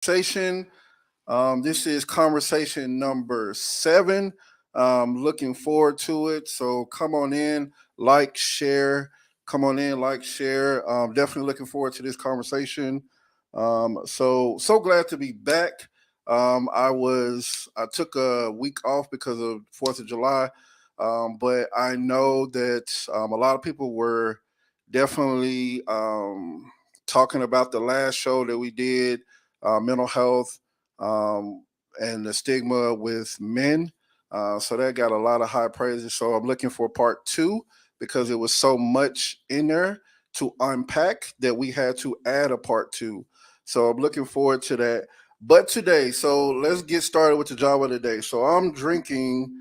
conversation. This is conversation number 7. Looking forward to it. So come on in, like, share. Come on in, like, share. Definitely looking forward to this conversation. So glad to be back. I took a week off because of Fourth of July, but I know that a lot of people were definitely talking about the last show that we did, mental health um, and the stigma with men. So that got a lot of high praises. So I'm looking for part 2 because it was so much in there to unpack that we had to add a part 2. So I'm looking forward to that. But today, so let's get started with the job of the day. So I'm drinking.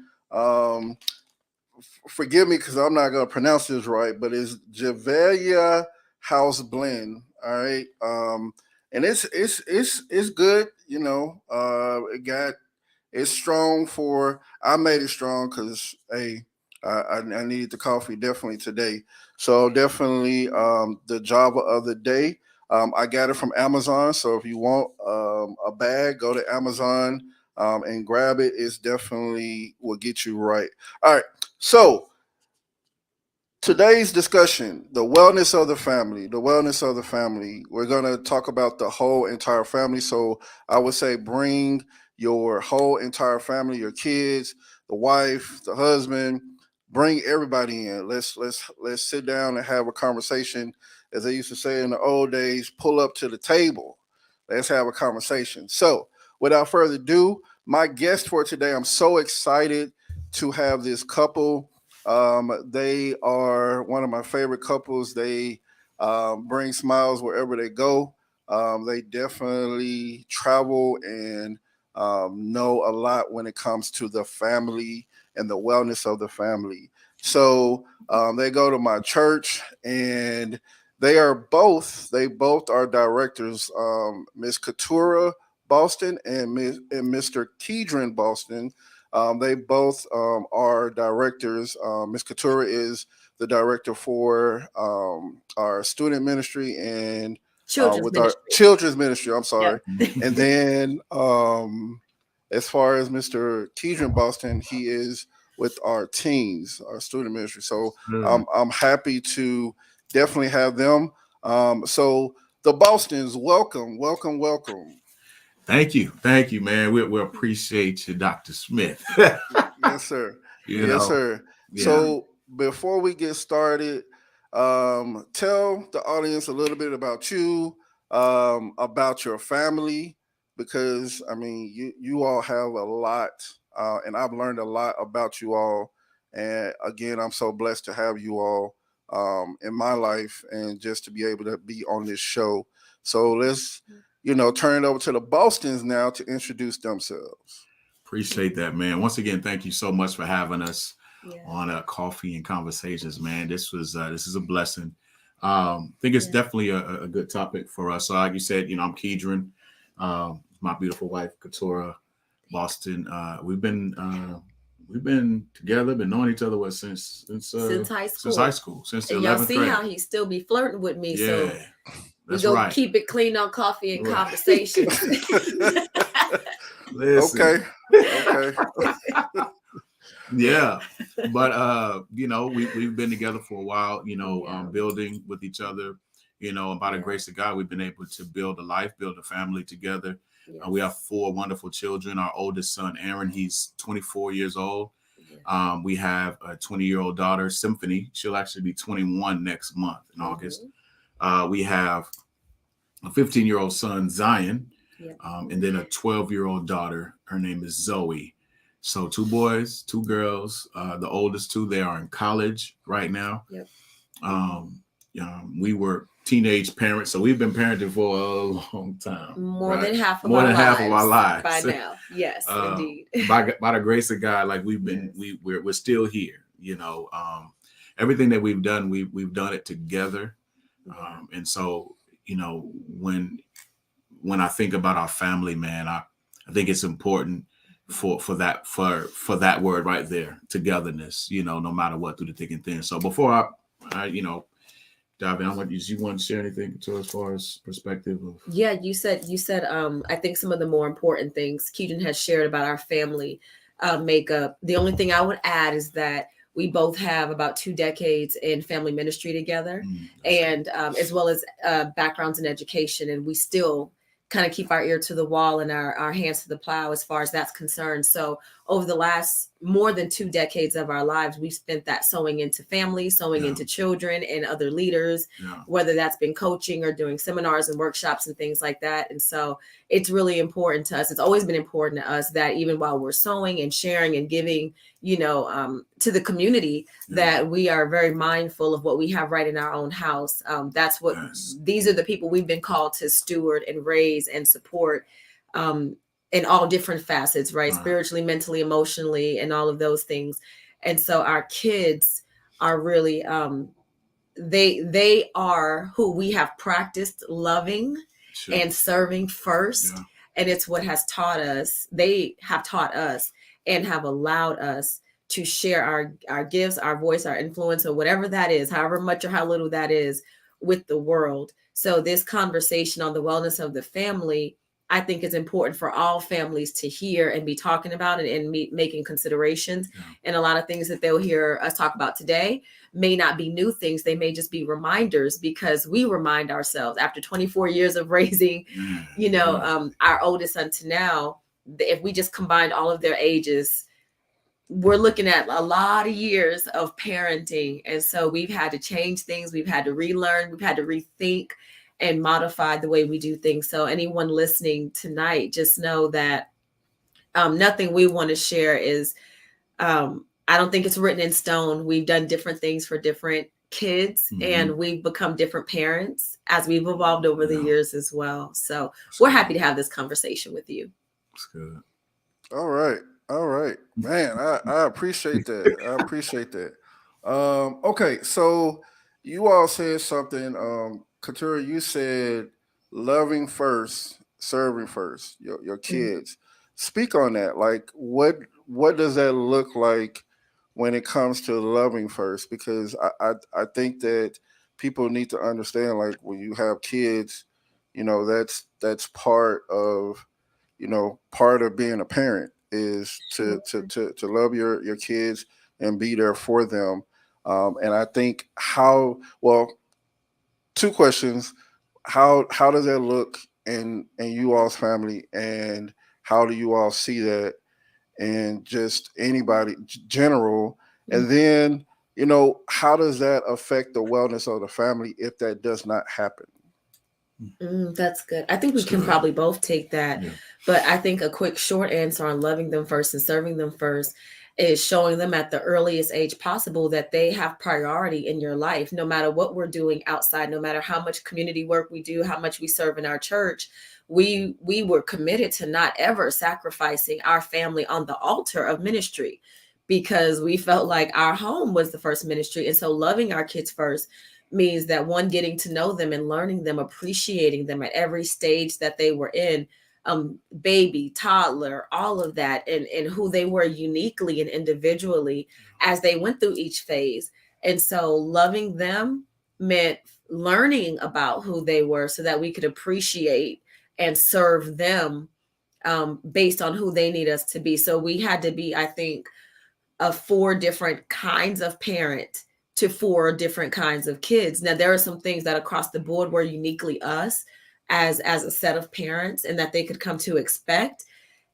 Forgive me because I'm not gonna pronounce this right, but it's Javelia House Blend. All right, and it's good. It's strong for. I made it strong because hey, I needed the coffee definitely today. So definitely the Java of the day. I got it from Amazon. So if you want a bag, go to Amazon and grab it. It's definitely will get you right. All right. So today's discussion, the wellness of the family, the wellness of the family. We're going to talk about the whole entire family. So I would say bring your whole entire family, your kids, the wife, the husband, bring everybody in. Let's sit down and have a conversation. As they used to say in the old days, pull up to the table. Let's have a conversation. So without further ado, my guest for today, I'm so excited to have this couple. They are one of my favorite couples. They bring smiles wherever they go. They definitely travel and know a lot when it comes to the family and the wellness of the family. So they go to my church, and they both are directors. Miss Katura Boston and Mr. Kedron Boston. They both are directors. Ms. Katura is the director for our student ministry and Children's with our ministry. children's ministry. I'm sorry. Yep. And then as far as Mr. Kedron Boston, he is with our teens, our student ministry. So I'm happy to definitely have them. So the Bostons, welcome, welcome, welcome. Thank you, man. We appreciate you, Dr. Smith. Yes, sir. you Yes, know, sir. yeah. So before we get started, tell the audience a little bit about you, about your family, because I mean, you all have a lot, and I've learned a lot about you all. And again, I'm so blessed to have you all in my life, and just to be able to be on this show. So let's, turn it over to the Bostons now to introduce themselves. Appreciate that, man. Once again, thank you so much for having us Yeah. on Coffee and Conversations, man. This is a blessing. I think it's Yeah. definitely a good topic for us. So like you said, I'm Kedron, my beautiful wife, Katura Boston. We've been together, been knowing each other Since high since school. high school, since the And y'all 11th see grade. how he still be flirting with me. Yeah, So we that's go right. keep it clean on coffee and Right. conversations. Listen. Okay. Okay. Yeah, but we've been together for a while, Yeah. building with each other, and by the Yeah. grace of God, we've been able to build a life, build a family together. Yes. We have 4 wonderful children. Our oldest son, Aaron, he's 24 years old. Yeah. We have a 20-year-old daughter, Symphony. She'll actually be 21 next month in August. We have a 15-year-old son, Zion, Yeah. and then a 12-year-old daughter. Her name is Zoe. So 2 boys, 2 girls. The oldest 2, they are in college right now. Yep. We were teenage parents, so we've been parenting for a long time. More right? than half of More our than lives half of our lives by now. Yes, indeed. by the grace of God, like Yes. we're still here. Everything that we've done, we've done it together. Yeah. And so when I think about our family, man, I think it's important for that word right there, togetherness, no matter what, through the thick and thin. So before I dive in. Did you want to share anything as far as perspective of? Yeah, you said I think some of the more important things Keaton has shared about our family makeup. The only thing I would add is that we both have about 2 decades in family ministry together, and as well as backgrounds in education, and we still kind of keep our ear to the wall and our hands to the plow as far as that's concerned. So over the last more than 2 decades of our lives, we've spent that sowing into families, sowing into children and other leaders, whether that's been coaching or doing seminars and workshops and things like that. And so it's really important to us. It's always been important to us that even while we're sowing and sharing and giving, to the community, that we are very mindful of what we have right in our own house. That's what these are the people we've been called to steward and raise and support in all different facets, right? Spiritually, mentally, emotionally, and all of those things. And so our kids are really, they are who we have practiced loving and serving first. And it's what has taught us. They have taught us and have allowed us to share our gifts, our voice, our influence, or whatever that is, however much or how little that is, with the world. So this conversation on the wellness of the family, I think, is important for all families to hear and be talking about and making considerations. And a lot of things that they'll hear us talk about today may not be new things. They may just be reminders, because we remind ourselves after 24 years of raising, our oldest son to now, if we just combined all of their ages, we're looking at a lot of years of parenting. And so we've had to change things. We've had to relearn. We've had to rethink and modify the way we do things. So anyone listening tonight, just know that nothing we want to share is, I don't think it's written in stone. We've done different things for different kids, and we've become different parents as we've evolved over the years as well. So we're happy to have this conversation with you. That's good. All right, man. I appreciate that. I appreciate that. Okay, so you all said something. Katura, you said loving first, serving first, your kids. Speak on that. Like, what does that look like when it comes to loving first? Because I think that people need to understand, like, when you have kids, that's part of being a parent, is to love your kids and be there for them. And I think two questions. How does that look in you all's family, and how do you all see that in just anybody general? And then, how does that affect the wellness of the family if that does not happen? That's good. I think we can probably both take that. But I think a quick short answer on loving them first and serving them first is showing them at the earliest age possible that they have priority in your life, no matter what we're doing outside, no matter how much community work we do, how much we serve in our church. We were committed to not ever sacrificing our family on the altar of ministry, because we felt like our home was the first ministry. And so loving our kids first means that, one, getting to know them and learning them, appreciating them at every stage that they were in, baby, toddler, all of that, and who they were uniquely and individually as they went through each phase. And so loving them meant learning about who they were so that we could appreciate and serve them based on who they need us to be. So we had to be, I think, 4 different kinds of parent to 4 different kinds of kids. Now, there are some things that across the board were uniquely us as a set of parents, and that they could come to expect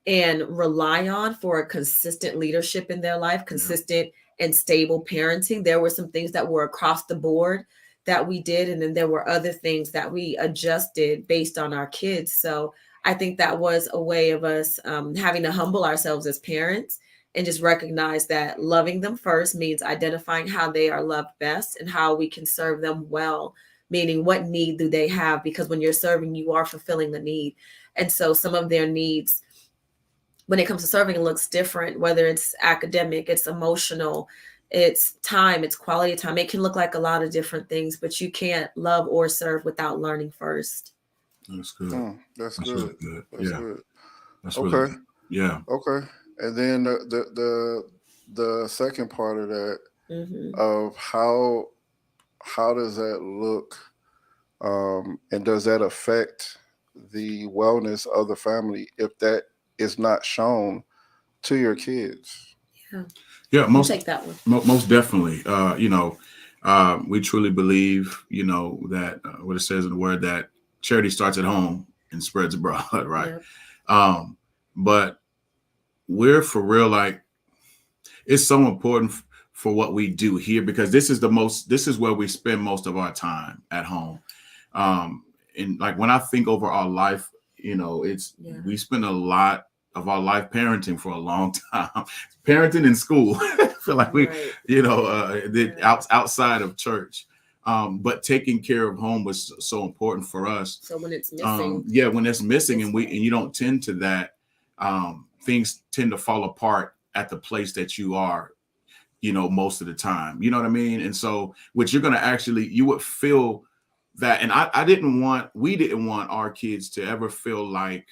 and rely on for a consistent leadership in their life, consistent and stable parenting. There were some things that were across the board that we did, and then there were other things that we adjusted based on our kids. So I think that was a way of us having to humble ourselves as parents and just recognize that loving them first means identifying how they are loved best and how we can serve them well, meaning what need do they have? Because when you're serving, you are fulfilling the need. And so some of their needs, when it comes to serving, looks different, whether it's academic, it's emotional, it's time, it's quality of time. It can look like a lot of different things, but you can't love or serve without learning first. That's good. That's good. Really good. That's good. That's okay. Really good. Yeah. Okay. And then the second part of that, of how how does that look? And does that affect the wellness of the family if that is not shown to your kids? Yeah. Yeah, You take that one. most definitely. We truly believe, that what it says in the word, that charity starts at home and spreads abroad, right? Yeah. But we're for real, like, it's so important for what we do here, because this is where we spend most of our time at home. And like, when I think over our life, we spend a lot of our life parenting for a long time, parenting in school. I feel like we, outside of church. But taking care of home was so important for us. So when it's missing, when it's missing, and you don't tend to that, things tend to fall apart at the place that you are, most of the time. You know what I mean? And so, which you're going to actually, you would feel that. And we didn't want our kids to ever feel like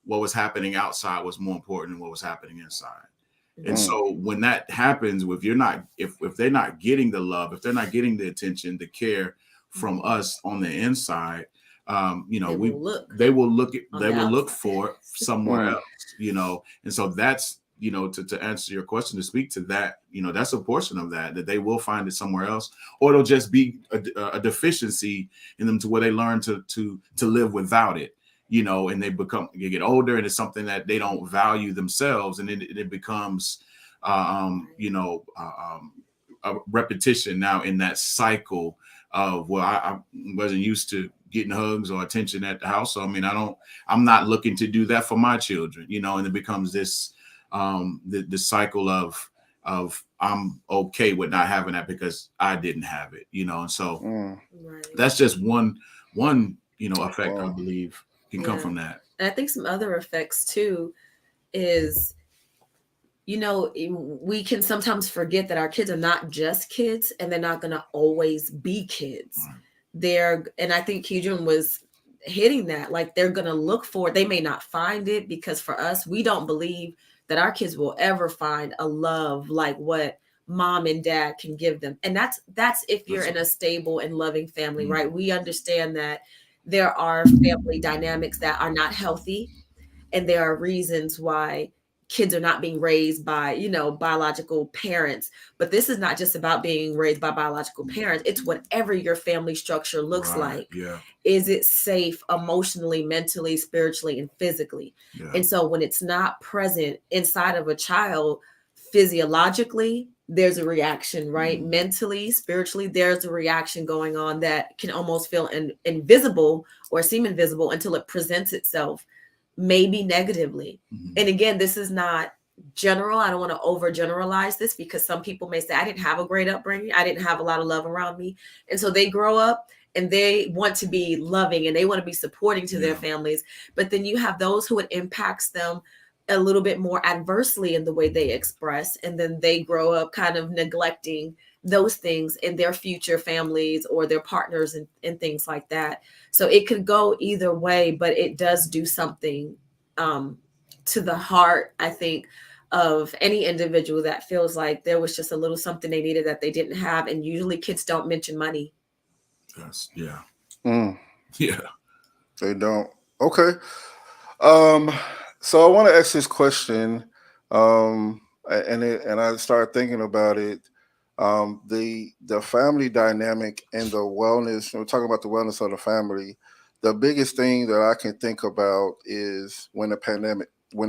what was happening outside was more important than what was happening inside. And so when that happens, if they're not getting the love, if they're not getting the attention, the care from us on the inside, they will look for it somewhere else, and so that's, to answer your question, to speak to that, that's a portion of that they will find it somewhere else, or it'll just be a deficiency in them to where they learn to live without it. And you get older, and it's something that they don't value themselves, and it becomes, a repetition now in that cycle of, well, I wasn't used to getting hugs or attention at the house, so I mean, I'm not looking to do that for my children, and it becomes this, the cycle of I'm okay with not having that because I didn't have it, and so that's just one effect, I believe, can come from that. And I think some other effects too is, we can sometimes forget that our kids are not just kids, and they're not going to always be kids. And I think Keidron was hitting that, like, they're going to look for it. They may not find it, because for us, we don't believe that our kids will ever find a love like what mom and dad can give them. And that's if you're in a stable and loving family, right? We understand that there are family dynamics that are not healthy, and there are reasons why kids are not being raised by, biological parents. But this is not just about being raised by biological parents. It's whatever your family structure looks like. Yeah. Is it safe emotionally, mentally, spiritually, and physically? Yeah. And so when it's not present inside of a child, physiologically, there's a reaction, right? Mentally, spiritually, there's a reaction going on that can almost feel invisible or seem invisible until it presents itself, maybe negatively. And again, this is not general. I don't want to overgeneralize this, because some people may say, I didn't have a great upbringing. I didn't have a lot of love around me. And so they grow up and they want to be loving and they want to be supporting to their families. But then you have those who it impacts them a little bit more adversely in the way they express. And then they grow up kind of neglecting those things in their future families or their partners and things like that. So it could go either way, but it does do something to the heart, I think, of any individual that feels like there was just a little something they needed that they didn't have. And usually kids don't mention money. Yes. Yeah. Yeah. They don't. Okay. So I want to ask this question, and I started thinking about it. The family dynamic and the wellness. We're talking about the wellness of the family. The biggest thing that I can think about is when the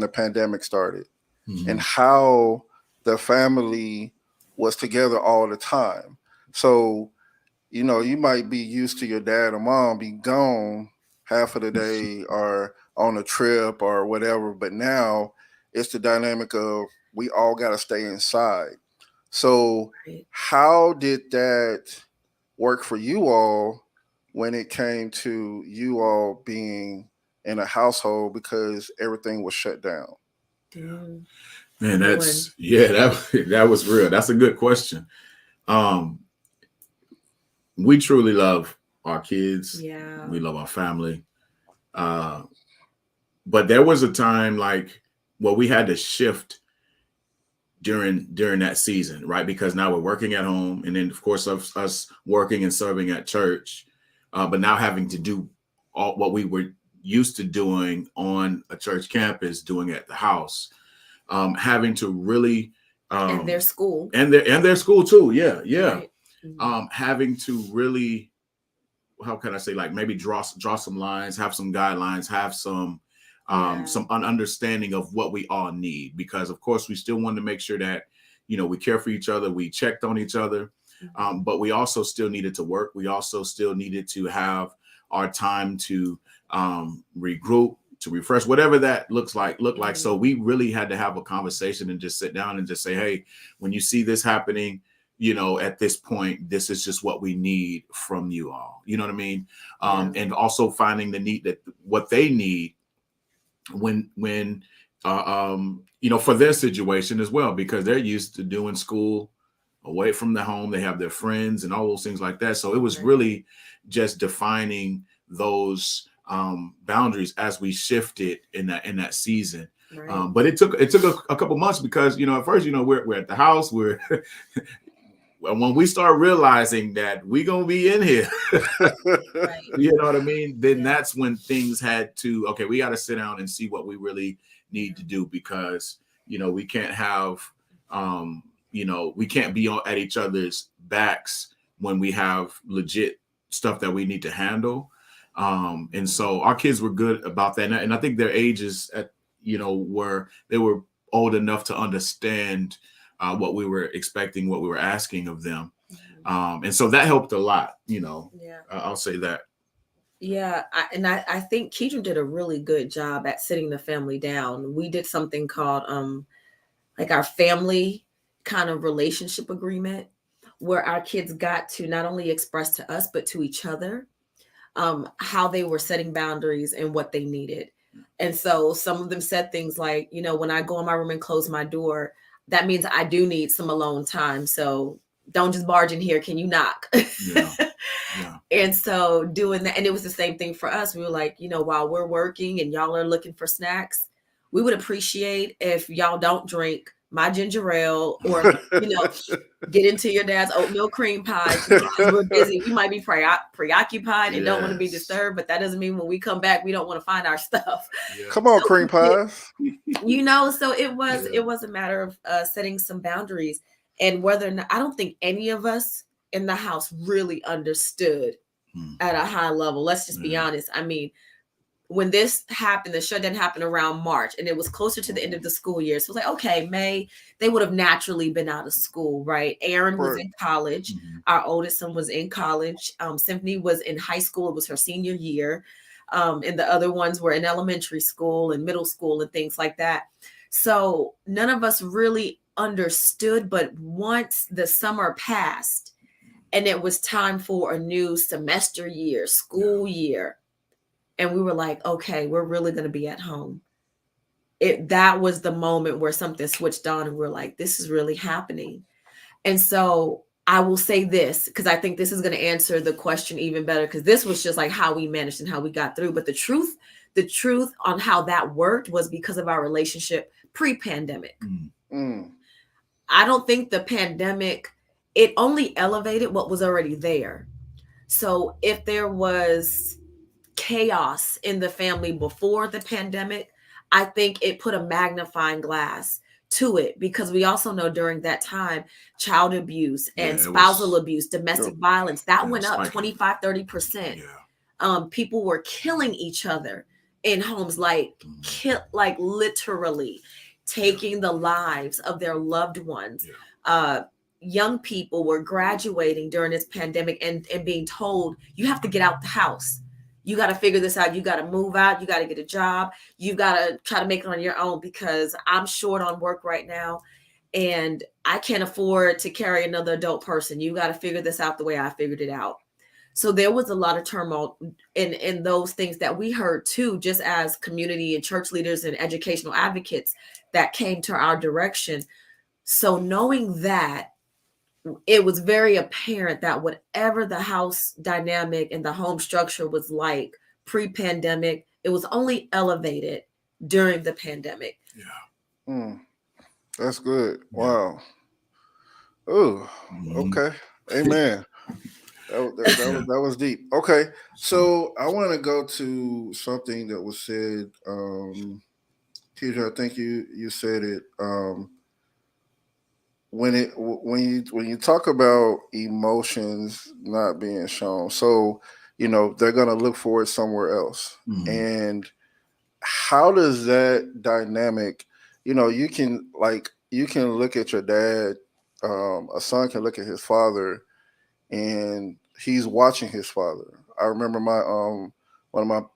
pandemic started, and how the family was together all the time. So, you might be used to your dad or mom be gone half of the day or on a trip or whatever, but now it's the dynamic of we all got to stay inside. So how did that work for you all when it came to you all being in a household because everything was shut down? Man, that was real. That's a good question. We truly love our kids. Yeah. We love our family. But there was a time we had to shift during that season, right? Because now we're working at home, and then of course us working and serving at church, but now having to do all what we were used to doing on a church campus, doing at the house, having to really and their school and their school too, yeah. Right. Mm-hmm. Having to really, how can I say, like maybe draw some lines, have some guidelines, have some understanding of what we all need, because of course we still wanted to make sure that, you know, we care for each other, we checked on each other, but we also still needed to work. We also still needed to have our time to regroup, to refresh, whatever that looked like. So we really had to have a conversation and just sit down and just say, hey, when you see this happening, you know, at this point, this is just what we need from you all. You know what I mean? And also finding the need that what they need when you know, for their situation as well, because they're used to doing school away from the home. They have their friends and all those things like that. So it was really just defining those boundaries as we shifted in that season. Right. But it took a couple months, because, you know, at first, you know, we're at the house, we're when we start realizing that we're gonna be in here, right. You know what I mean? Then that's when things had to, okay, we got to sit down and see what we really need to do, because, you know, we can't have, you know, we can't be at each other's backs when we have legit stuff that we need to handle. And so our kids were good about that, and I think their ages at, you know, they were old enough to understand what we were expecting, what we were asking of them. And so that helped a lot, you know. I'll say that. Yeah. I think Keedron did a really good job at sitting the family down. We did something called like our family kind of relationship agreement, where our kids got to not only express to us, but to each other how they were setting boundaries and what they needed. And so some of them said things like, you know, when I go in my room and close my door, that means I do need some alone time. So don't just barge in here. Can you knock? Yeah. And so doing that, and it was the same thing for us. We were like, you know, while we're working and y'all are looking for snacks, we would appreciate if y'all don't drink my ginger ale, or, you know, get into your dad's oatmeal cream pie. We're busy. We might be preoccupied and don't want to be disturbed, but that doesn't mean when we come back, we don't want to find our stuff. Come on, cream pies. You know, so it was a matter of setting some boundaries, and whether or not, I don't think any of us in the house really understood at a high level. Let's just be honest. I mean, when this happened, the shutdown happened around March, and it was closer to the end of the school year. So it was like, okay, May, they would have naturally been out of school, right? Aaron was in college. Our oldest son was in college. Symphony was in high school. It was her senior year. And the other ones were in elementary school and middle school and things like that. So none of us really understood, but once the summer passed and it was time for a new semester year, school year, and we were like, okay, we're really going to be at home. That was the moment where something switched on, and we're like, this is really happening. And so I will say this, because I think this is going to answer the question even better, because this was just like how we managed and how we got through. But the truth on how that worked was because of our relationship pre-pandemic. I don't think the pandemic, it only elevated what was already there. So if there was chaos in the family before the pandemic, I think it put a magnifying glass to it, because we also know during that time, child abuse and spousal abuse, domestic violence, that went up 25-30%. People were killing each other in homes, like literally taking the lives of their loved ones. Young people were graduating during this pandemic and being told, you have to get out the house. You got to figure this out. You got to move out. You got to get a job. You got to try to make it on your own, because I'm short on work right now and I can't afford to carry another adult person. You got to figure this out the way I figured it out. So there was a lot of turmoil in those things that we heard too, just as community and church leaders and educational advocates that came to our direction. So knowing that, it was very apparent that whatever the house dynamic and the home structure was like pre-pandemic, it was only elevated during the pandemic. That's good. Yeah. Wow. Oh, Mhm. okay. Amen. Yeah. That was deep. Okay, So, so I want to go to something that was said. Keisha, I think you said it. When you talk about emotions not being shown, so they're gonna look for it somewhere else. mhm. And how does that dynamic? You can look at your dad. A son can look at his father, and he's watching his father. I remember my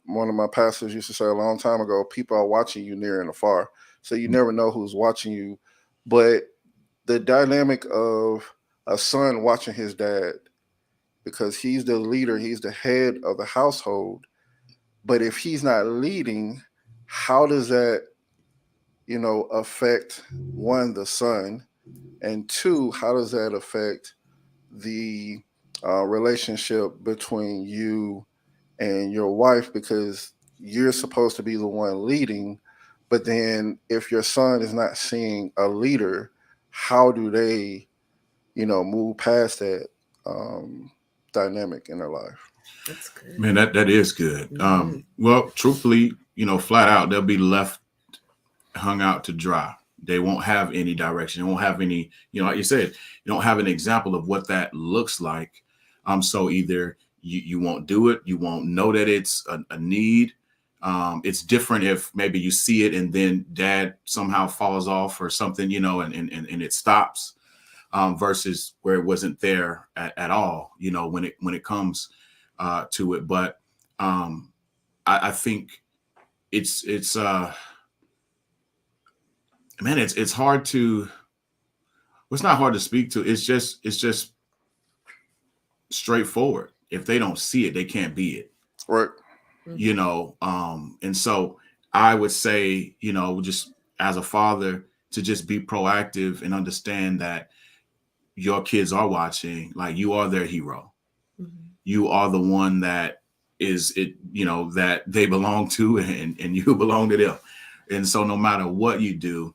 one of my pastors used to say a long time ago, people are watching you near and afar. So you never know who's watching you. But the dynamic of a son watching his dad, because he's the leader, he's the head of the household. But if he's not leading, how does that, affect one, the son, and two, how does that affect the relationship between you and your wife? Because you're supposed to be the one leading, but then if your son is not seeing a leader, how do they, move past that um, dynamic in their life? That's good. Man, that is good. Mhm. Well, truthfully, flat out, they'll be left hung out to dry. They won't have any direction. They won't have any, like you said, you don't have an example of what that looks like. So either you won't do it, you won't know that it's a need. It's different if maybe you see it and then dad somehow falls off or something, and it stops, versus where it wasn't there at all, when it comes to it. But I think it's man, it's hard to. Well, it's not hard to speak to. It's just straightforward. If they don't see it, they can't be it. Right. Mhm. And so I would say, just as a father, to just be proactive and understand that your kids are watching. Like, you are their hero. Mhm. You are the one that is it. That they belong to, and you belong to them. And so no matter what you do,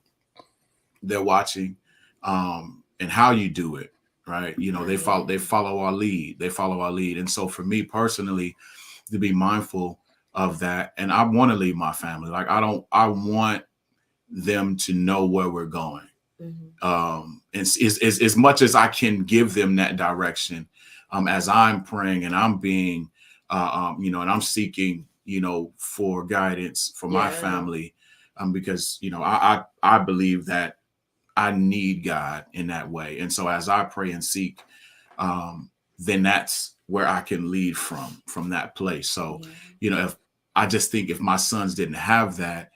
they're watching, and how you do it, right? They follow our lead. They follow our lead. And so for me personally, to be mindful of that, and I want to lead my family. Like, I want them to know where we're going. Mhm. And as much as I can give them that direction, as I'm praying and I'm being, and I'm seeking, for guidance for my Yeah. family, because I believe that I need God in that way. And so as I pray and seek, then that's where I can lead from that place. So, Yeah. if I just think if my sons didn't have that,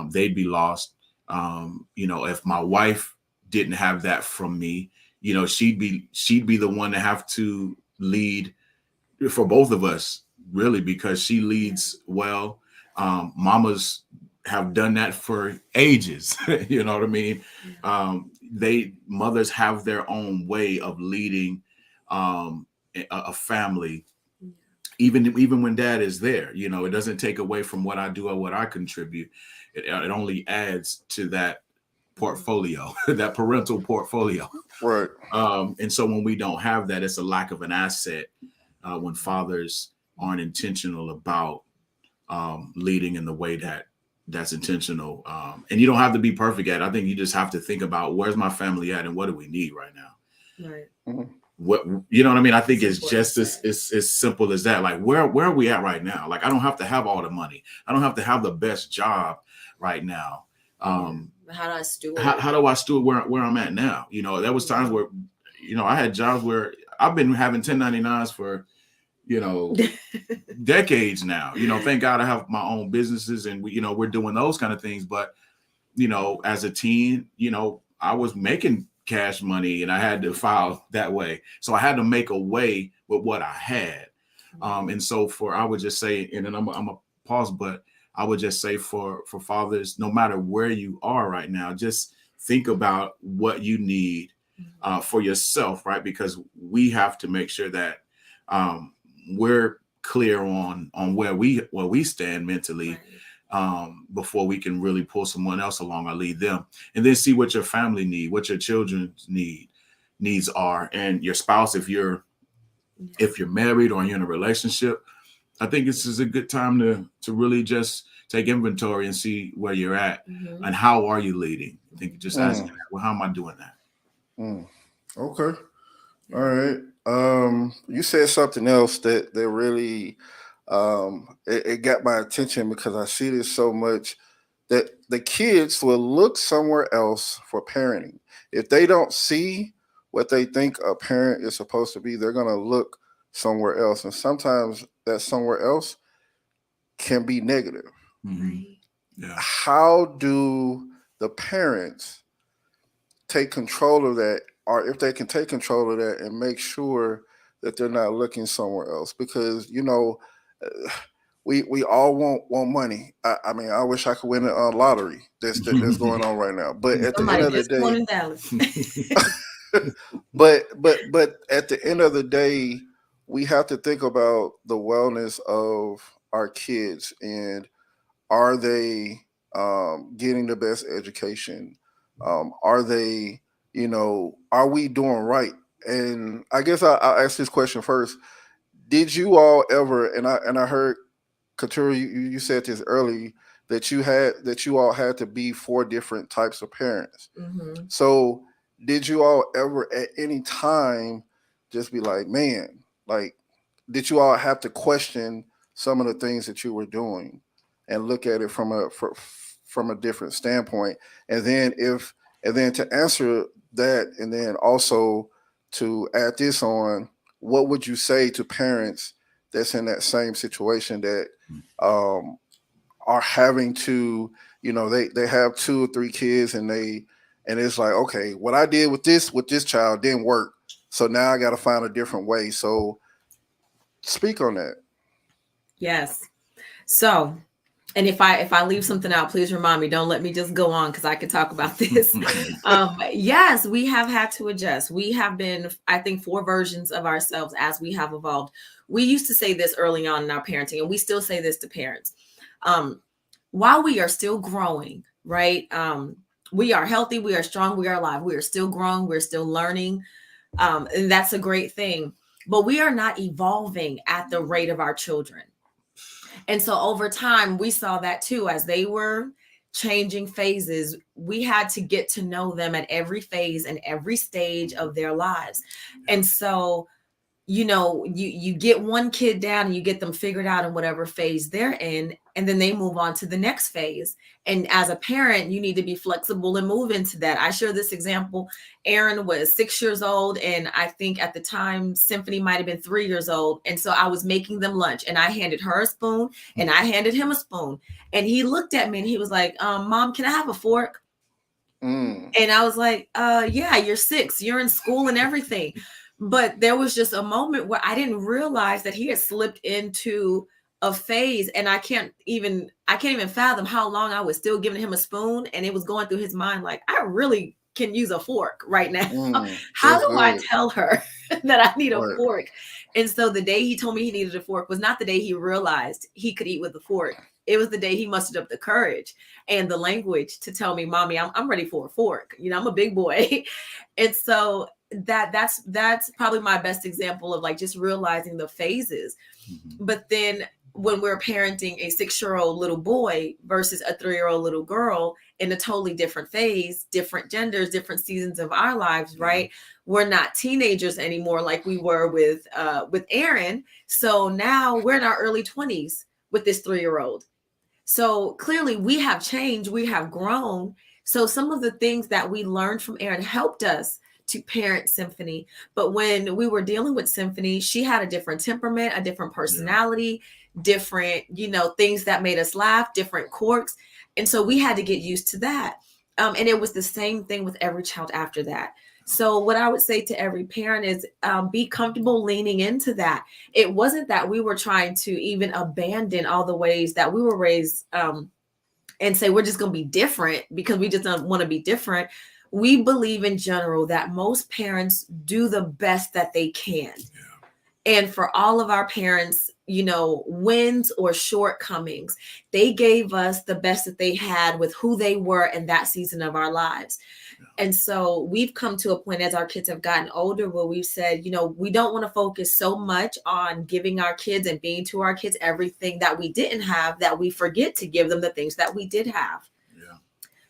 they'd be lost. If my wife didn't have that from me, she'd be the one to have to lead for both of us, really, because she Yeah. leads well. Mamas have done that for ages. You know what I mean? Yeah. They mothers have their own way of leading, a family, Yeah. even when dad is there. It doesn't take away from what I do or what I contribute. It only adds to that Mhm. portfolio, that parental portfolio. Right. And so when we don't have that, it's a lack of an asset, when fathers aren't intentional about, leading in the way that's intentional. And you don't have to be perfect at it. I think you just have to think about, where's my family at and what do we need right now? Right. Mhm. What, you know what I mean? I think it's Simple as just as that. as simple as that. Like, where are we at right now? Like, I don't have to have all the money. I don't have to have the best job right now. Yeah. Um, But how do I how, steward? how do I steward where I'm at now? There was times Yeah. where, I had jobs where I've been having 1099s for, you know, decades now. Thank God I have my own businesses, and we're doing those kind of things. But, as a teen, I was making cash money and I had to file that way. So I had to make a way with what I had. And so I would just say, and then I'm a pause, but I would just say for fathers, no matter where you are right now, just think about what you need, Mhm. for yourself, right? Because we have to make sure that, we're clear on where we stand mentally, Right. before we can really pull someone else along or lead them, and then see what your family need, what your children's needs are, and your spouse, if you're married or you're in a relationship. I think this is a good time to really just take inventory and see where you're at and how are you leading. I think just asking that, well, how am I doing that? Okay. All right. You said something else that really it got my attention, because I see this so much, that the kids will look somewhere else for parenting. If they don't see what they think a parent is supposed to be, they're gonna look somewhere else. And sometimes that somewhere else can be negative. Yeah. How do the parents take control of that, or if they can take control of that and make sure that they're not looking somewhere else? Because we all want money. I mean, I wish I could win a lottery that's going on right now. But at the end of the day, in Dallas. but at the end of the day, we have to think about the wellness of our kids, and are they getting the best education? Are they, are we doing right? And I guess I'll ask this question first. Did you all ever, and I heard Katura, you said this early, that you all had to be 4 different types of parents. So did you all ever at any time just be like, man, like, did you all have to question some of the things that you were doing and look at it from a different standpoint? And then to answer that, and then also to add this on, what would you say to parents that's in that same situation, that are having to, they have 2 or 3 kids, and it's like, okay, what I did with this child didn't work, so now I got to find a different way. So speak on that. Yes. So, and if I leave something out, please remind me. Don't let me just go on, because I could talk about this. Yes, we have had to adjust. We have been, I think, 4 versions of ourselves as we have evolved. We used to say this early on in our parenting, and we still say this to parents. While we are still growing, right? We are healthy, we are strong, we are alive. We are still growing, we're still learning. And that's a great thing. But we are not evolving at the rate of our children. And so over time, we saw that too. As they were changing phases, we had to get to know them at every phase and every stage of their lives. And so, you get one kid down and you get them figured out in whatever phase they're in, and then they move on to the next phase. And as a parent, you need to be flexible and move into that. I share this example. Aaron was 6 years old, and I think at the time Symphony might have been 3 years old. And so I was making them lunch, and I handed her a spoon and I handed him a spoon. And he looked at me and he was like, Mom, can I have a fork? And I was like, yeah, you're 6, you're in school and everything. But there was just a moment where I didn't realize that he had slipped into a phase, and I can't even fathom how long I was still giving him a spoon, and it was going through his mind like, I really can use a fork right now. How do I tell her that I need a fork? And so the day he told me he needed a fork was not the day he realized he could eat with a fork. It was the day he mustered up the courage and the language to tell me, Mommy, I'm ready for a fork. I'm a big boy. And so that's probably my best example of like just realizing the phases. But then when we're parenting a 6-year-old little boy versus a 3-year-old little girl in a totally different phase, different genders, different seasons of our lives, right? We're not teenagers anymore like we were with Aaron. So now we're in our early 20s with this 3-year-old. So clearly we have changed, we have grown. So some of the things that we learned from Aaron helped us to parent Symphony. But when we were dealing with Symphony, she had a different temperament, a different personality, different, things that made us laugh, different quirks. And so we had to get used to that. And it was the same thing with every child after that. So what I would say to every parent is be comfortable leaning into that. It wasn't that we were trying to even abandon all the ways that we were raised and say we're just going to be different because we just don't want to be different. We believe in general that most parents do the best that they can. And for all of our parents, wins or shortcomings. They gave us the best that they had with who they were in that season of our lives. And so we've come to a point as our kids have gotten older where we've said, we don't want to focus so much on giving our kids and being to our kids everything that we didn't have, that we forget to give them the things that we did have. Yeah.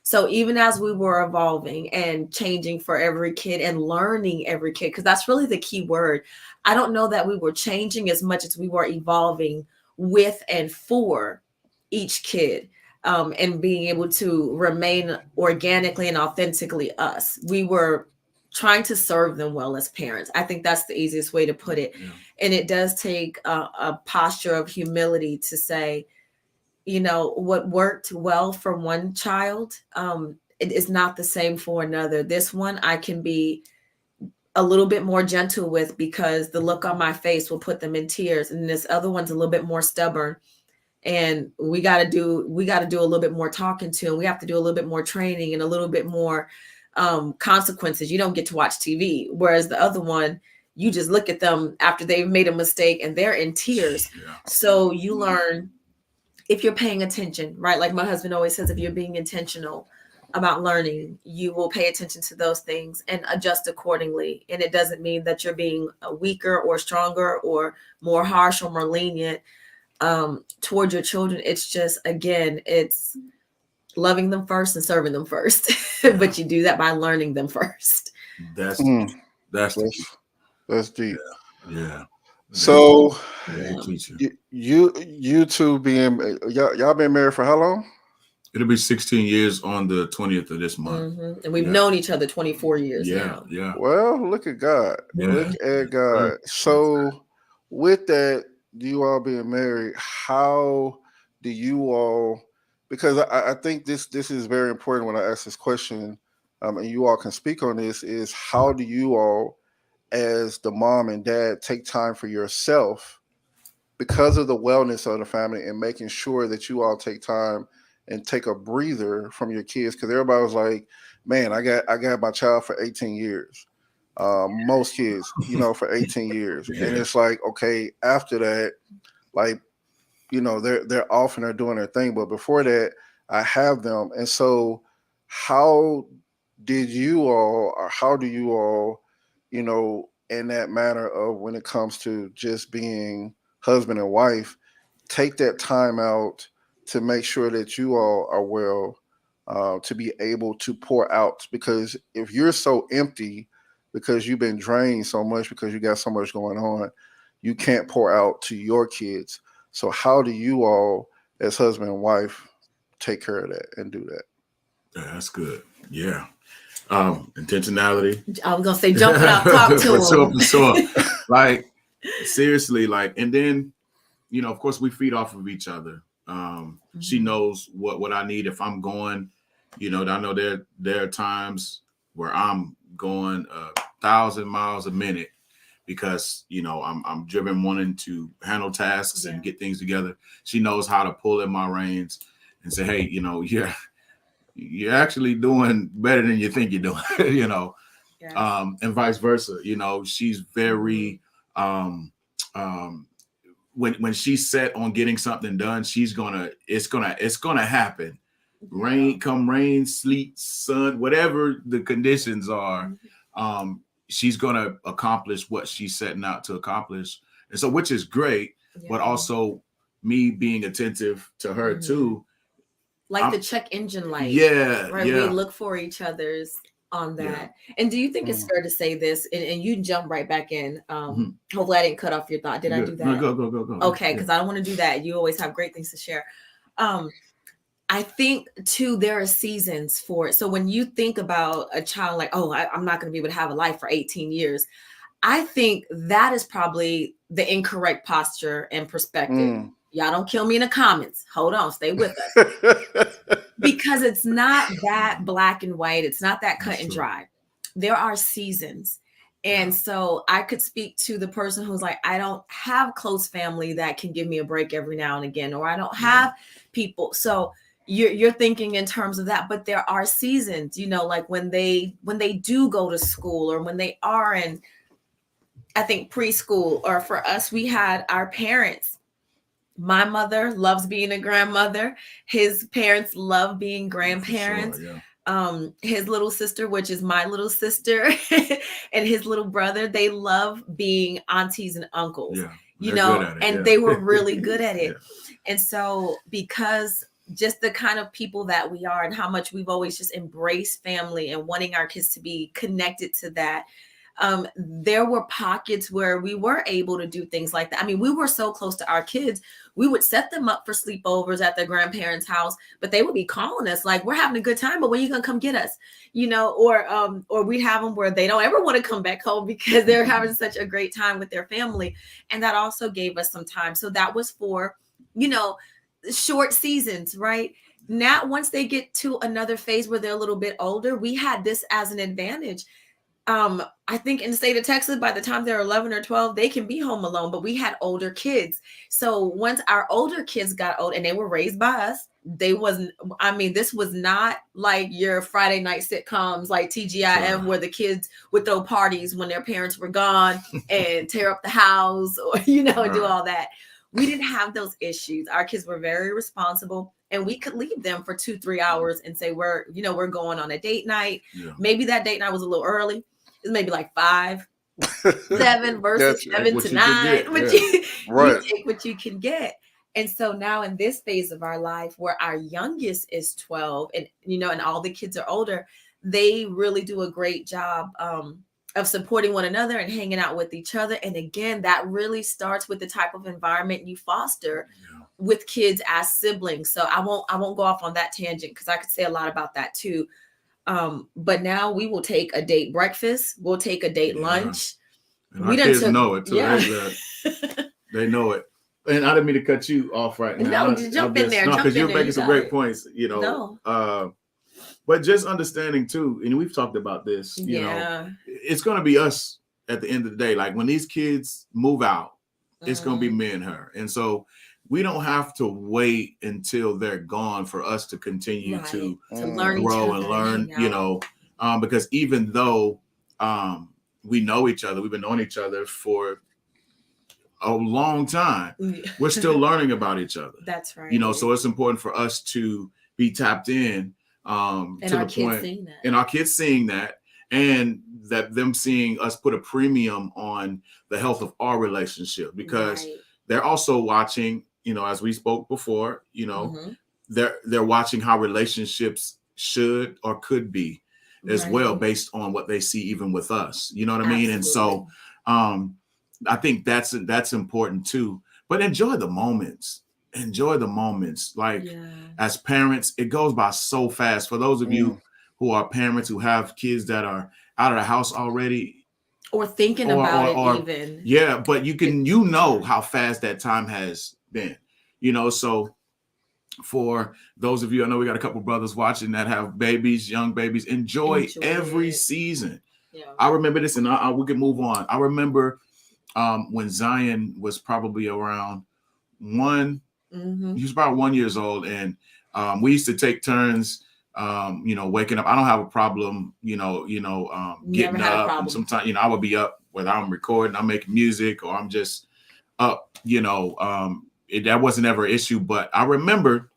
So even as we were evolving and changing for every kid and learning every kid, because that's really the key word. I don't know that we were changing as much as we were evolving with and for each kid. And being able to remain organically and authentically us. We were trying to serve them well as parents. I think that's the easiest way to put it. Yeah. And it does take a posture of humility to say, what worked well for one child, it is not the same for another. This one I can be a little bit more gentle with because the look on my face will put them in tears. And this other one's a little bit more stubborn. And we got to do a little bit more talking to, and we have to do a little bit more training and a little bit more consequences. You don't get to watch TV. Whereas the other one, you just look at them after they've made a mistake and they're in tears. Yeah. So you learn if you're paying attention, right? Like my husband always says, if you're being intentional about learning, you will pay attention to those things and adjust accordingly. And it doesn't mean that you're being weaker or stronger or more harsh or more lenient toward your children. It's just, again, it's loving them first and serving them first. But you do that by learning them first. That's deep. Yeah. So Yeah. you two being y'all been married for how long? It'll be 16 years on the 20th of this month. Mm-hmm. And we've known each other 24 years now. Yeah. Well, look at God. Yeah. Look at God. So with that, you all being married, how do you all, because I think this is very important when I ask this question, and you all can speak on this, is how do you all as the mom and dad take time for yourself because of the wellness of the family and making sure that you all take time and take a breather from your kids? Because everybody was like, man, I got my child for 18 years. Most kids, for 18 years. Yeah. And it's like, okay, after that, like, they're off and they're doing their thing. But before that, I have them. And so how do you all, in that matter of when it comes to just being husband and wife, take that time out to make sure that you all are well, to be able to pour out? Because if you're so empty because you've been drained so much because you got so much going on, you can't pour out to your kids. So how do you all as husband and wife take care of that and do that? Yeah, that's good. Yeah. Intentionality. I was going to say, jump without talk to him. For sure. Like, seriously, and then, of course we feed off of each other. She knows what I need if I'm going, I know there are times where I'm going 1,000 miles a minute because, I'm driven wanting to handle tasks and get things together. She knows how to pull in my reins and say, hey, you're actually doing better than you think you're doing, Yeah. And vice versa. She's very, when she's set on getting something done, it's gonna happen. Rain, sleet, sun, whatever the conditions are, she's gonna accomplish what she's setting out to accomplish. And so, which is great, but also me being attentive to her too. Like the check engine light. Yeah. Right. Yeah. We look for each other's on that. Yeah. And do you think it's fair to say this? And you jump right back in. Hopefully I didn't cut off your thought. Did I do that? No, go. Okay, because I don't want to do that. You always have great things to share. I think too, there are seasons for it. So when you think about a child like, I'm not going to be able to have a life for 18 years. I think that is probably the incorrect posture and perspective. Y'all don't kill me in the comments. Hold on, stay with us. Because it's not that black and white. It's not that cut and dry. There are seasons. And so I could speak to the person who's like, I don't have close family that can give me a break every now and again, or I don't have people. So you're thinking in terms of that, but there are seasons, like when they do go to school or when they are in, I think, preschool, or for us, we had our parents My mother loves being a grandmother. His parents love being grandparents. For sure, yeah. His little sister, which is my little sister, and his little brother, they love being aunties and uncles. Yeah, You they're know, good at it, and yeah. they were really good at it. Yeah. And so, because just the kind of people that we are and how much we've always just embraced family and wanting our kids to be connected to that, there were pockets where we were able to do things like that. I mean, we were so close to our kids, we would set them up for sleepovers at their grandparents' house, but they would be calling us like, we're having a good time, but when are you gonna come get us? You know, or we have them where they don't ever want to come back home because they're having such a great time with their family. And that also gave us some time. So that was for, you know, short seasons, right? Now, once they get to another phase where they're a little bit older, we had this as an advantage. I think in the state of Texas, by the time they're 11 or 12, they can be home alone, but we had older kids. So once our older kids got old and they were raised by us, they wasn't, I mean, this was not like your Friday night sitcoms like TGIF where the kids would throw parties when their parents were gone and tear up the house or, you know, do all that. We didn't have those issues. Our kids were very responsible, and we could leave them for 2-3 hours and say, we're going on a date night. Yeah. Maybe that date night was a little early. It's maybe like 5, 7 versus 7 to 9. But you take what you can get. And so now in this phase of our life where our youngest is 12 and, you know, and all the kids are older, they really do a great job of supporting one another and hanging out with each other. And again, that really starts with the type of environment you foster with kids as siblings. So I won't go off on that tangent because I could say a lot about that too. But now we will take a date breakfast. We'll take a date lunch. And our kids know it too. Yeah. They know it. And I didn't mean to cut you off right now. No, jump in there. No, because you're making some great points, you know. No. But just understanding too, and we've talked about this, you know, it's going to be us at the end of the day. Like when these kids move out, it's going to be me and her. And so we don't have to wait until they're gone for us to continue to learn, grow and learn, you know, because even though we know each other, we've been knowing each other for a long time, we're still learning about each other. That's right. You know, so it's important for us to be tapped in and to the point, and our kids seeing that, and that them seeing us put a premium on the health of our relationship, because they're also watching, you know, as we spoke before, you know, they're watching how relationships should or could be as well, based on what they see even with us, you know what I mean? And so I think that's important too. But enjoy the moments. Like as parents, it goes by so fast. For those of you who are parents who have kids that are out of the house already, or thinking about it even. Yeah, but you know how fast that time has been, you know. So for those of you, I know we got a couple brothers watching that have babies, young babies, enjoy every season. Yeah. I remember this, and we can move on. I remember when Zion was probably around 1, he was about 1 year old, and we used to take turns, you know, waking up. I don't have a problem, getting up, and sometimes, you know, I would be up whether I'm recording, I'm making music, or I'm just up, you know, that wasn't ever an issue. But I remember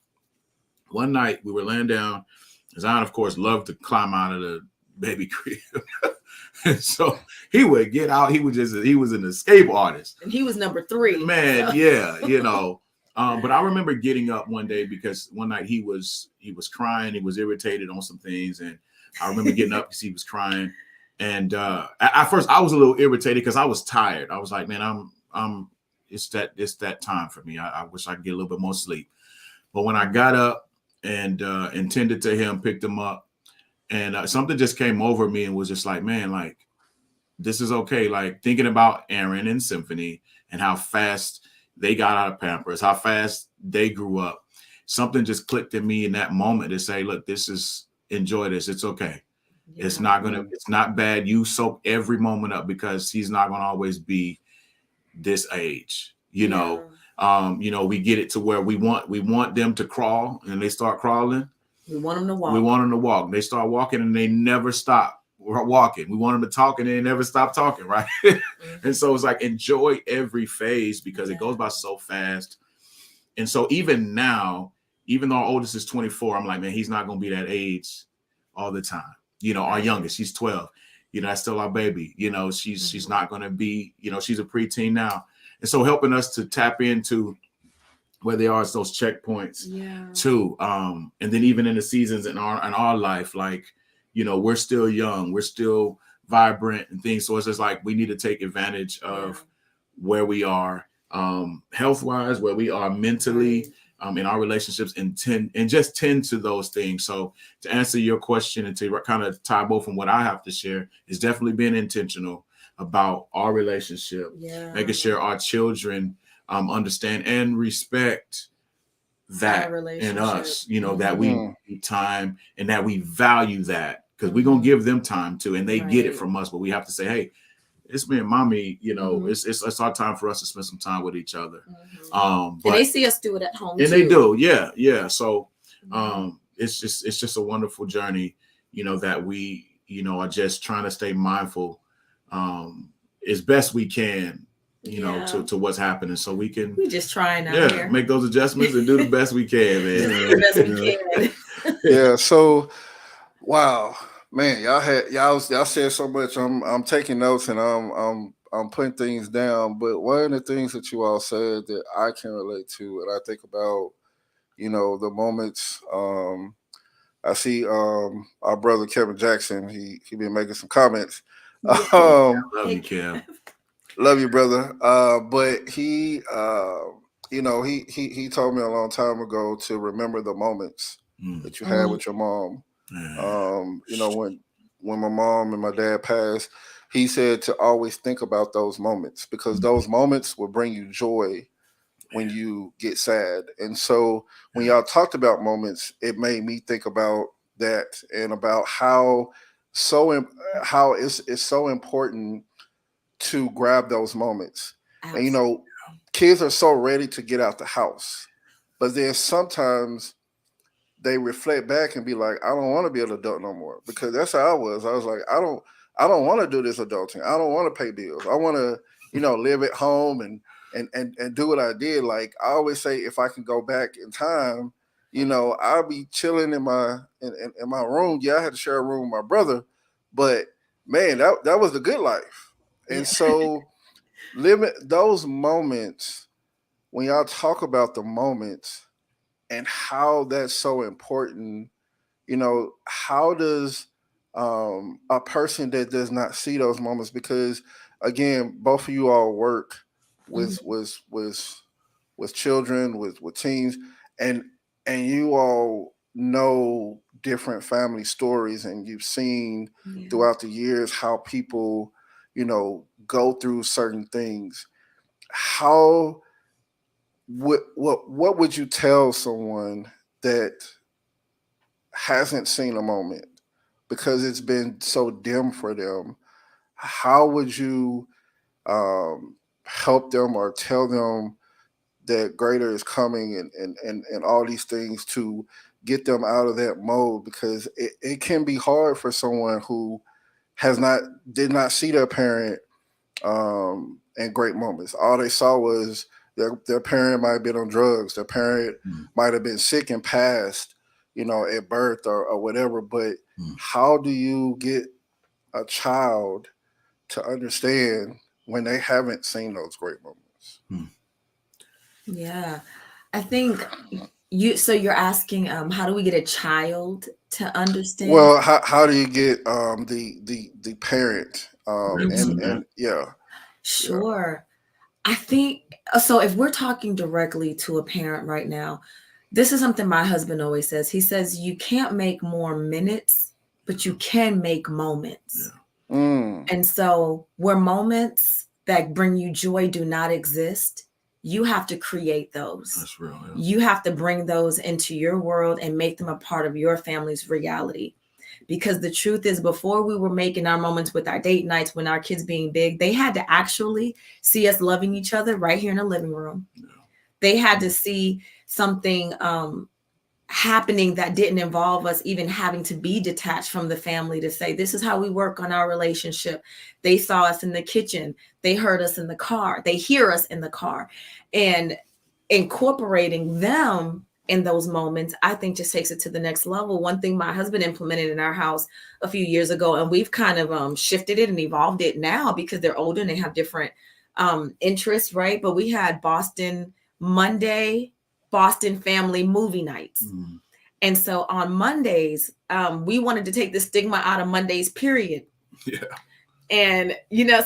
one night we were laying down. Zion, of course, loved to climb out of the baby crib. And so he would get out. He was an escape artist. And he was number 3. Man, so. Yeah, you know. But I remember getting up one day because one night he was crying. He was irritated on some things. And I remember getting up because he was crying. And at first I was a little irritated because I was tired. I was like, man, it's that time for me. I wish I could get a little bit more sleep. But when I got up and tended to him, picked him up, and something just came over me and was just like, man, like, this is okay. Like thinking about Aaron and Symphony and how fast they got out of Pampers, how fast they grew up. Something just clicked in me in that moment to say, look, enjoy this. It's okay. Yeah. It's not bad. You soak every moment up because he's not going to always be this age, you know. You know, we get it to where we want them to crawl, and they start crawling. We want them to walk. We want them to walk. They start walking and they never stop walking. We want them to talk and they never stop talking, right? And so it's like enjoy every phase because it goes by so fast. And so even now, even though our oldest is 24, I'm like, man, he's not going to be that age all the time. Our youngest, she's 12. That's still our baby. She's not going to be, she's a preteen now. And so helping us to tap into where they are as those checkpoints too. And then even in the seasons in our life, like, we're still young, we're still vibrant and things. So it's just like, we need to take advantage of where we are, health-wise, where we are mentally, in our relationships, and just tend to those things. So to answer your question and to kind of tie both from what I have to share, is definitely being intentional about our relationship, making sure our children understand and respect that in us, that we need time and that we value that, because we're going to give them time too, and they get it from us, but we have to say, hey, it's me and mommy, it's our time for us to spend some time with each other. But and they see us do it at home and too. They do. Yeah. So it's just a wonderful journey, that we, are just trying to stay mindful as best we can, to what's happening, so we just trying out here. Make those adjustments and do the best we can, man. Do the best we can. Yeah. So, wow, man, y'all said so much. I'm taking notes and I'm putting things down. But one of the things that you all said that I can relate to, and I think about, the moments. I see our brother Kevin Jackson. He been making some comments. Love you, Kev. Love you, brother. But he he told me a long time ago to remember the moments that you had with your mom. When my mom and my dad passed, he said to always think about those moments, because those moments will bring you joy when you get sad. And so when y'all talked about moments, it made me think about that, and about how it's so important to grab those moments. Absolutely. And kids are so ready to get out the house, but then sometimes they reflect back and be like, I don't want to be an adult no more, because that's how I was. I was like, I don't want to do this adulting. I don't want to pay bills. I want to, live at home and do what I did. Like I always say, if I can go back in time, I'll be chilling in my room. Yeah, I had to share a room with my brother, but man, that was the good life. And so limit those moments, when y'all talk about the moments and how that's so important, how does a person that does not see those moments, because again, both of you all work with children, with teens, and you all know different family stories, and you've seen throughout the years how people, go through certain things. What would you tell someone that hasn't seen a moment because it's been so dim for them? How would you help them or tell them that greater is coming, and all these things to get them out of that mode? Because it can be hard for someone who did not see their parent in great moments. All they saw was their parent might have been on drugs. Their parent might have been sick and passed, at birth or whatever. But how do you get a child to understand when they haven't seen those great moments? Yeah, I think you're asking, how do we get a child to understand? Well, how do you get the parent? And Sure. I think so. If we're talking directly to a parent right now, this is something my husband always says. He says, you can't make more minutes, but you can make moments. And so where moments that bring you joy do not exist, you have to create those. That's real. Yeah. You have to bring those into your world and make them a part of your family's reality. Because the truth is, before we were making our moments with our date nights, when our kids being big, they had to actually see us loving each other right here in the living room. Yeah. They had to see something happening that didn't involve us even having to be detached from the family to say, this is how we work on our relationship. They saw us in the kitchen. They heard us in the car. They hear us in the car. And incorporating them in those moments, I think just takes it to the next level. One thing my husband implemented in our house a few years ago, and we've kind of shifted it and evolved it now because they're older and they have different interests, right? But we had Boston family movie nights. Mm. And so on Mondays, we wanted to take the stigma out of Mondays, period. Yeah. And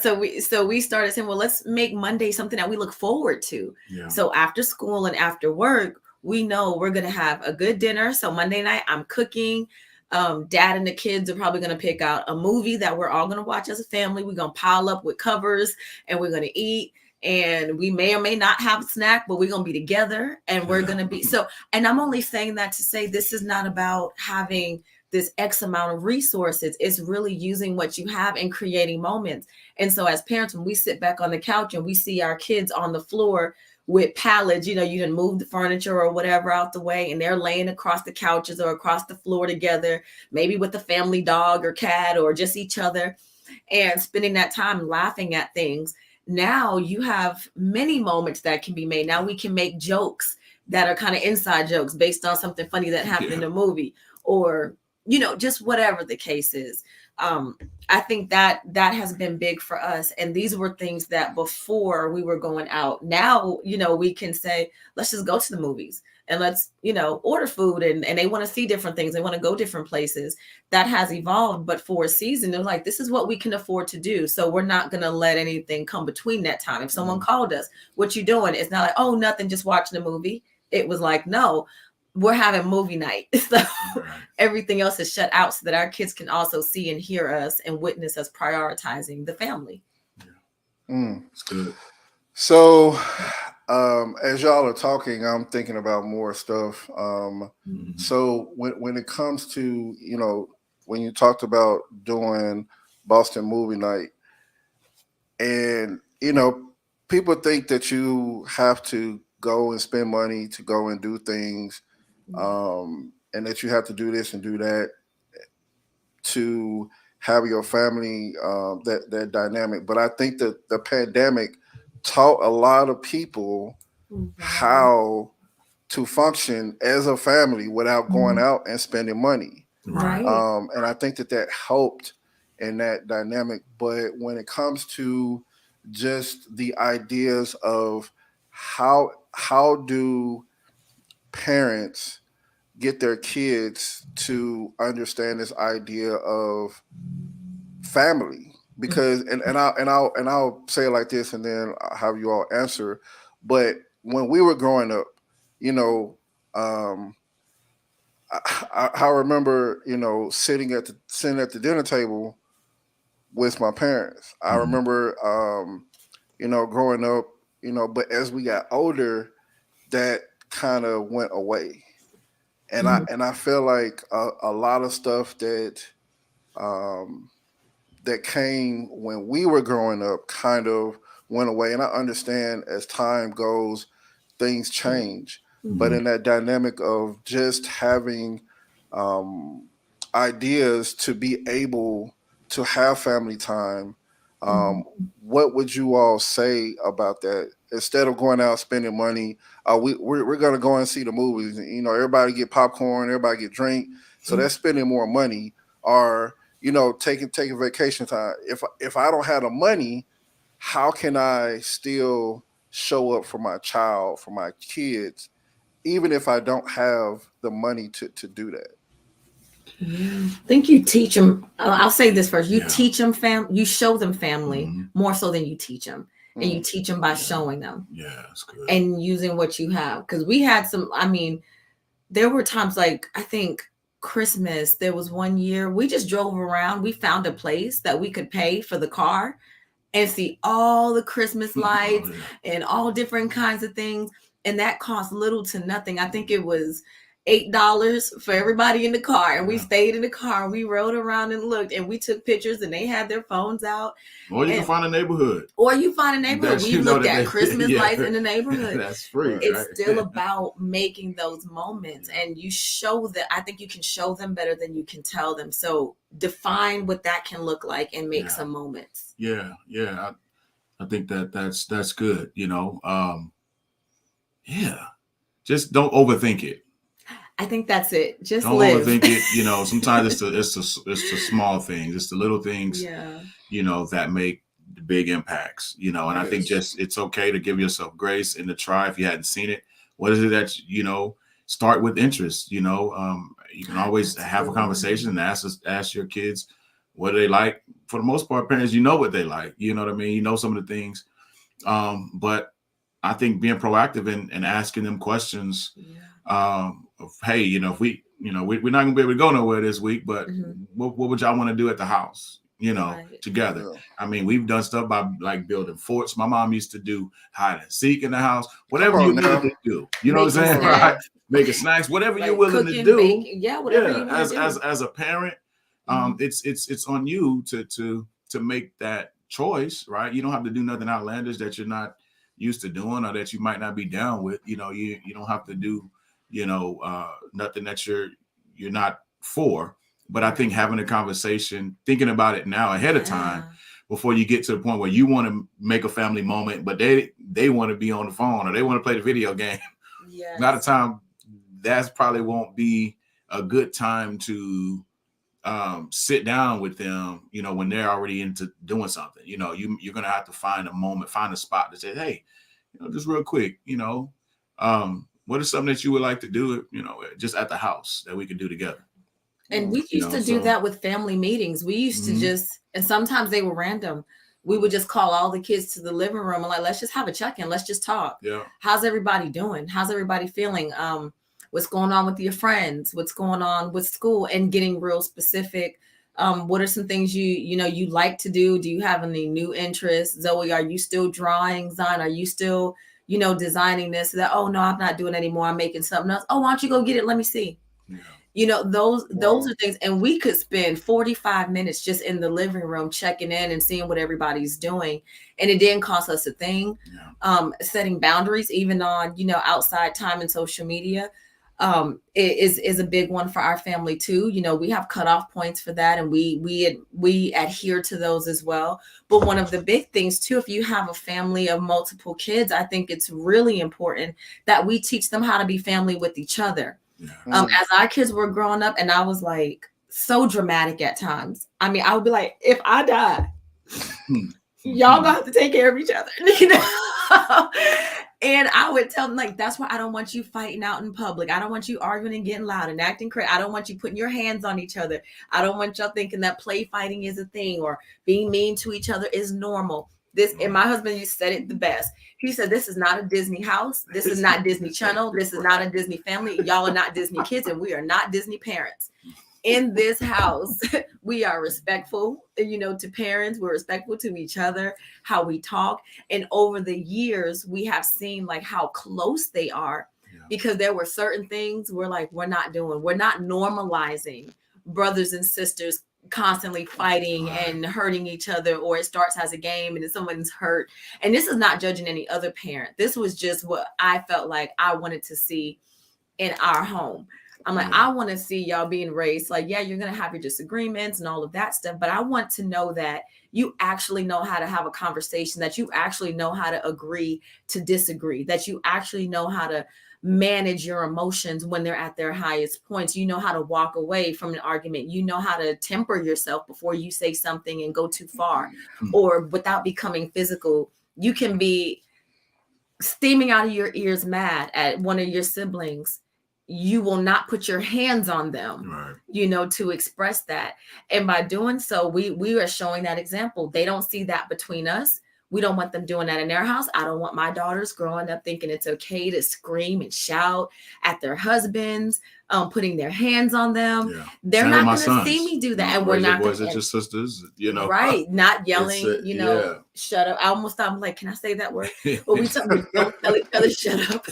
so we started saying, well, let's make Monday something that we look forward to. Yeah. So after school and after work, we know we're going to have a good dinner. So Monday night, I'm cooking. Dad and the kids are probably going to pick out a movie that we're all going to watch as a family. We're going to pile up with covers and we're going to eat. And we may or may not have a snack, but we're going to be together and we're going to be so. And I'm only saying that to say this is not about having this X amount of resources. It's really using what you have and creating moments. And so as parents, when we sit back on the couch and we see our kids on the floor with pallets, you didn't move the furniture or whatever out the way, and they're laying across the couches or across the floor together, maybe with a family dog or cat or just each other, and spending that time laughing at things. Now you have many moments that can be made. Now we can make jokes that are kind of inside jokes based on something funny that happened in a movie, or just whatever the case is. I think that has been big for us. And these were things that before we were going out. Now, we can say, let's just go to the movies and let's, order food. And they want to see different things. They want to go different places. That has evolved. But for a season, they're like, this is what we can afford to do. So we're not going to let anything come between that time. If someone called us, what you doing? It's not like, oh, nothing, just watching a movie. It was like, no, we're having movie night. So everything else is shut out so that our kids can also see and hear us and witness us prioritizing the family. It's good. So as y'all are talking, I'm thinking about more stuff. So when it comes to, when you talked about doing Boston movie night, and, people think that you have to go and spend money to go and do things, and that you have to do this and do that to have your family, that dynamic. But I think that the pandemic taught a lot of people how to function as a family without going out and spending money. Right. And I think that helped in that dynamic. But when it comes to just the ideas of how do parents get their kids to understand this idea of family, because and I'll say it like this and then I'll have you all answer. But when we were growing up, I remember, sitting at the dinner table with my parents. I remember, growing up, but as we got older, that kind of went away. And I feel like a lot of stuff that that came when we were growing up kind of went away. And I understand as time goes, things change. But in that dynamic of just having ideas to be able to have family time, what would you all say about that? Instead of going out spending money, we're going to go and see the movies. Everybody get popcorn, everybody get drink. So that's spending more money. Or taking vacation time. If I don't have the money, how can I still show up for my child, for my kids, even if I don't have the money to do that? I think you teach them. I'll say this first. You teach them you show them family more so than you teach them. And you teach them by showing them. Yeah, that's good. And using what you have. Because we had there were times like, I think Christmas, there was one year we just drove around. We found a place that we could pay for the car and see all the Christmas lights and all different kinds of things. And that cost little to nothing. I think it was $8 for everybody in the car. And we stayed in the car and we rode around and looked and we took pictures and they had their phones out. Or you can find a neighborhood. We looked at Christmas lights in the neighborhood. That's free. It's still about making those moments, and you show that. I think you can show them better than you can tell them. So define what that can look like and make some moments. Yeah. I think that's good. Yeah. Just don't overthink it. I think that's it. Just Don't live. overthink it. You know, sometimes it's the small things, it's the little things, Yeah. you know, that make the big impacts, you know. And I think Yes. just it's okay to give yourself grace and to try if you hadn't seen it. What is it that you know? Start with interest. You know, you can always have a conversation and ask your kids what do they like. For the most part, parents, you know what they like. You know what I mean. You know some of the things, but I think being proactive and asking them questions. Yeah. Of, hey, you know, if we, you know, we're not gonna be able to go nowhere this week, but Mhm. what would y'all want to do at the house, you know, Right. together? Yeah. I mean, we've done stuff by like building forts. My mom used to do hide and seek in the house, Come whatever on you're now. willing to do. You know what I'm Making saying? snacks. Right? Making snacks, whatever you're Like willing to cooking, do. baking, yeah, whatever you Yeah, want to do. as a parent, Mhm. it's on you to make that choice, right? You don't have to do nothing outlandish that you're not used to doing or that you might not be down with. You know, you don't have to do, you know, nothing that you're not for. But I think Right. having a conversation, thinking about it now ahead of time Yeah. before you get to the point where you want to make a family moment, but they want to be on the phone or they want to play the video game. Yes. Not a time that's probably won't be a good time to sit down with them, you know, when they're already into doing something. You know, you're gonna have to find a moment, find a spot to say, hey, you know, just real quick, you know, what is something that you would like to do, you know, just at the house that we can do together? And we You used know, to do so that with family meetings. We used to mhm, just, and sometimes they were random. We would just call all the kids to the living room and like, let's just have a check-in. Let's just talk. yeah, How's everybody doing? How's everybody feeling? What's going on with your friends? What's going on with school? And getting real specific. What are some things you know you like to do? Do you have any new interests? Zoe, are you still drawing? Zion, are you still, you know, designing this? That, oh no, I'm not doing it anymore. I'm making something else. Oh, why don't you go get it? Let me see. yeah, You know, those Wow. are things, and we could spend 45 minutes just in the living room checking in and seeing what everybody's doing, and it didn't cost us a thing. yeah, Setting boundaries even on, you know, outside time and social media, it is a big one for our family too. You know, we have cutoff points for that, and we adhere to those as well. But one of the big things too, if you have a family of multiple kids, I think it's really important that we teach them how to be family with each other. yeah. As our kids were growing up, and I was like so dramatic at times. I mean, I would be like, if I die, y'all gonna have to take care of each other, you know. And I would tell them, like, that's why I don't want you fighting out in public. I don't want you arguing and getting loud and acting crazy. I don't want you putting your hands on each other. I don't want y'all thinking that play fighting is a thing or being mean to each other is normal. This, and my husband used to said it the best. He said, this is not a Disney house. This is not Disney Channel. This is not a Disney family. Y'all are not Disney kids, and we are not Disney parents. In this house, we are respectful, you know, to parents. We're respectful to each other, how we talk. And over the years, we have seen like how close they are, Yeah. because there were certain things we're like, we're not normalizing brothers and sisters constantly fighting Right. and hurting each other, or it starts as a game and then someone's hurt. And this is not judging any other parent. This was just what I felt like I wanted to see in our home. I'm like, Yeah. I want to see y'all being raised. Like, yeah, you're going to have your disagreements and all of that stuff, but I want to know that you actually know how to have a conversation, that you actually know how to agree to disagree, that you actually know how to manage your emotions when they're at their highest points. You know how to walk away from an argument. You know how to temper yourself before you say something and go too far, or without becoming physical. You can be steaming out of your ears mad at one of your siblings. You will not put your hands on them, Right. you know, to express that. And by doing so, we are showing that example. They don't see that between us. We don't want them doing that in their house. I don't want my daughters growing up thinking it's okay to scream and shout at their husbands, putting their hands on them. Yeah. They're Same not with my going to see sons. me do that. You know, And we're raise your not voice going at your sisters, you know. right, not yelling, you know, yeah. shut up. I almost thought, I'm like, can I say that word? But we don't tell each other shut up.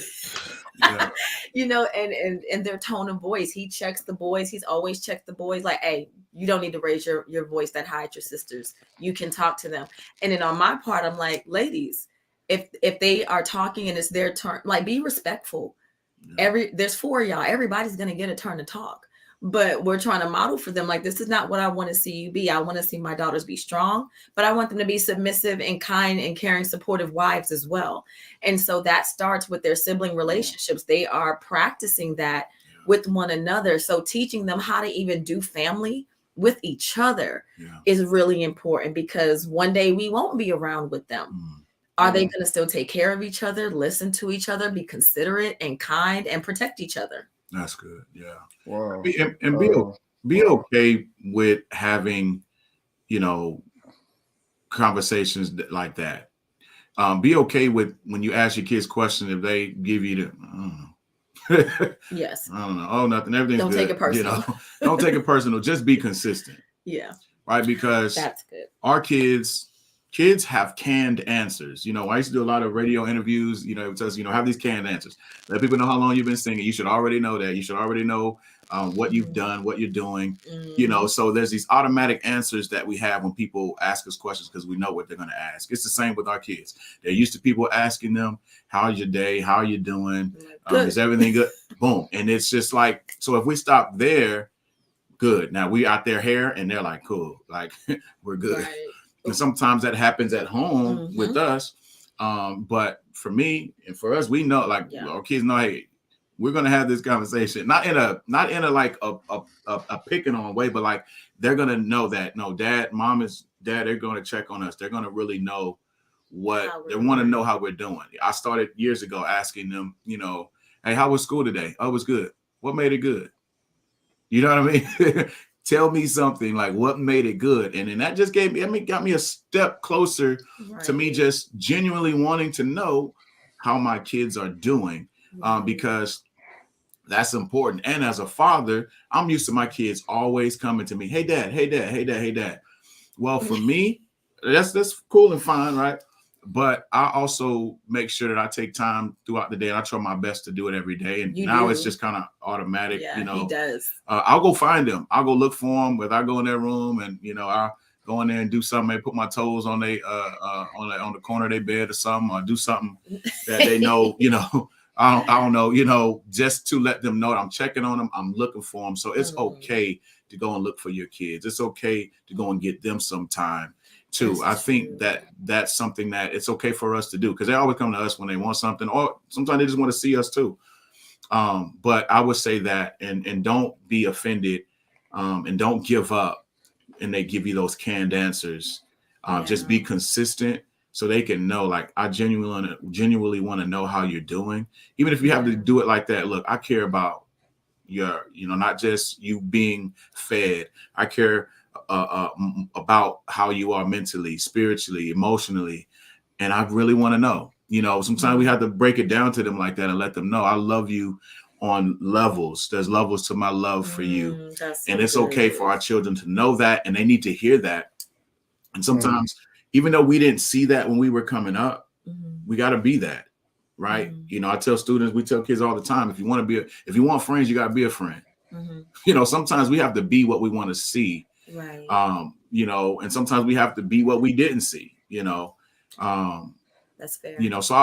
Yeah. You know, and their tone of voice. He checks the boys. He's always checked the boys like, hey, you don't need to raise your voice that high at your sisters. You can talk to them. And then on my part, I'm like, ladies, if they are talking and it's their turn, like, be respectful. Yeah. There's 4 of y'all. Everybody's gonna get a turn to talk. but we're trying to model for them like, this is not what I want to see you be. I want to see my daughters be strong, but I want them to be submissive and kind and caring, supportive wives as well. And so that starts with their sibling relationships. They are practicing that with one another. So teaching them how to even do family with each other is really important, because one day we won't be around with them. Are they going to still take care of each other, listen to each other, be considerate and kind, and protect each other? That's good. Yeah. Wow. And be okay with having, conversations like that. Be okay with when you ask your kids questions, if they give you the, I don't know. Yes. I don't know. Oh, nothing. Everything's Don't good. take it personal. Don't take it personal. Just be consistent. Yeah. Right. Because that's good. Our kids have canned answers. I used to do a lot of radio interviews. It would tell us, have these canned answers. Let people know how long you've been singing. You should already know that. You should already know what you've done, what you're doing. So there's these automatic answers that we have when people ask us questions, because we know what they're going to ask. It's the same with our kids. They're used to people asking them, how's your day? How are you doing? Is everything good? Boom. And it's just like, so if we stop there, good. Now we out there hair, and they're like, cool. Like, we're good. Right. And sometimes that happens at home with us. But for me and for us, we know, like, our kids know, hey, we're gonna have this conversation, not in a like a picking on way, but like they're gonna know that they're gonna check on us. They're gonna really know what they want to know, how we're doing. I started years ago asking them, hey, how was school today? Oh, it was good. What made it good? You know what I mean? Tell me something, like what made it good. And then that just got me a step closer to me just genuinely wanting to know how my kids are doing, because that's important. And as a father, I'm used to my kids always coming to me, hey, dad, hey, dad, hey, dad, hey, dad. Well, for me, that's cool and fine, right? But I also make sure that I take time throughout the day, and I try my best to do it every day. And it's just kind of automatic. He does. I'll go find them. I'll go look for them. Whether I go in their room and I'll go in there and do something, maybe put my toes on on the corner of their bed or something, or do something that they know. I don't know. Just to let them know that I'm checking on them. I'm looking for them. So it's okay to go and look for your kids. It's okay to go and get them some time too. I think that's something that it's okay for us to do, because they always come to us when they want something, or sometimes they just want to see us too. But I would say that, and don't be offended, and don't give up, and they give you those canned answers. Just be consistent, so they can know, like, I genuinely want to know how you're doing, even if you have to do it like that. Look, I care about your, not just you being fed. I care about how you are mentally, spiritually, emotionally. And I really want to know, sometimes we have to break it down to them like that and let them know I love you on levels. There's levels to my love for you. And it's okay for our children to know that, and they need to hear that. And sometimes, even though we didn't see that when we were coming up, we got to be that, right? I tell students, we tell kids all the time, if you want friends, you got to be a friend. Sometimes we have to be what we want to see. Right. And sometimes we have to be what we didn't see, That's fair. So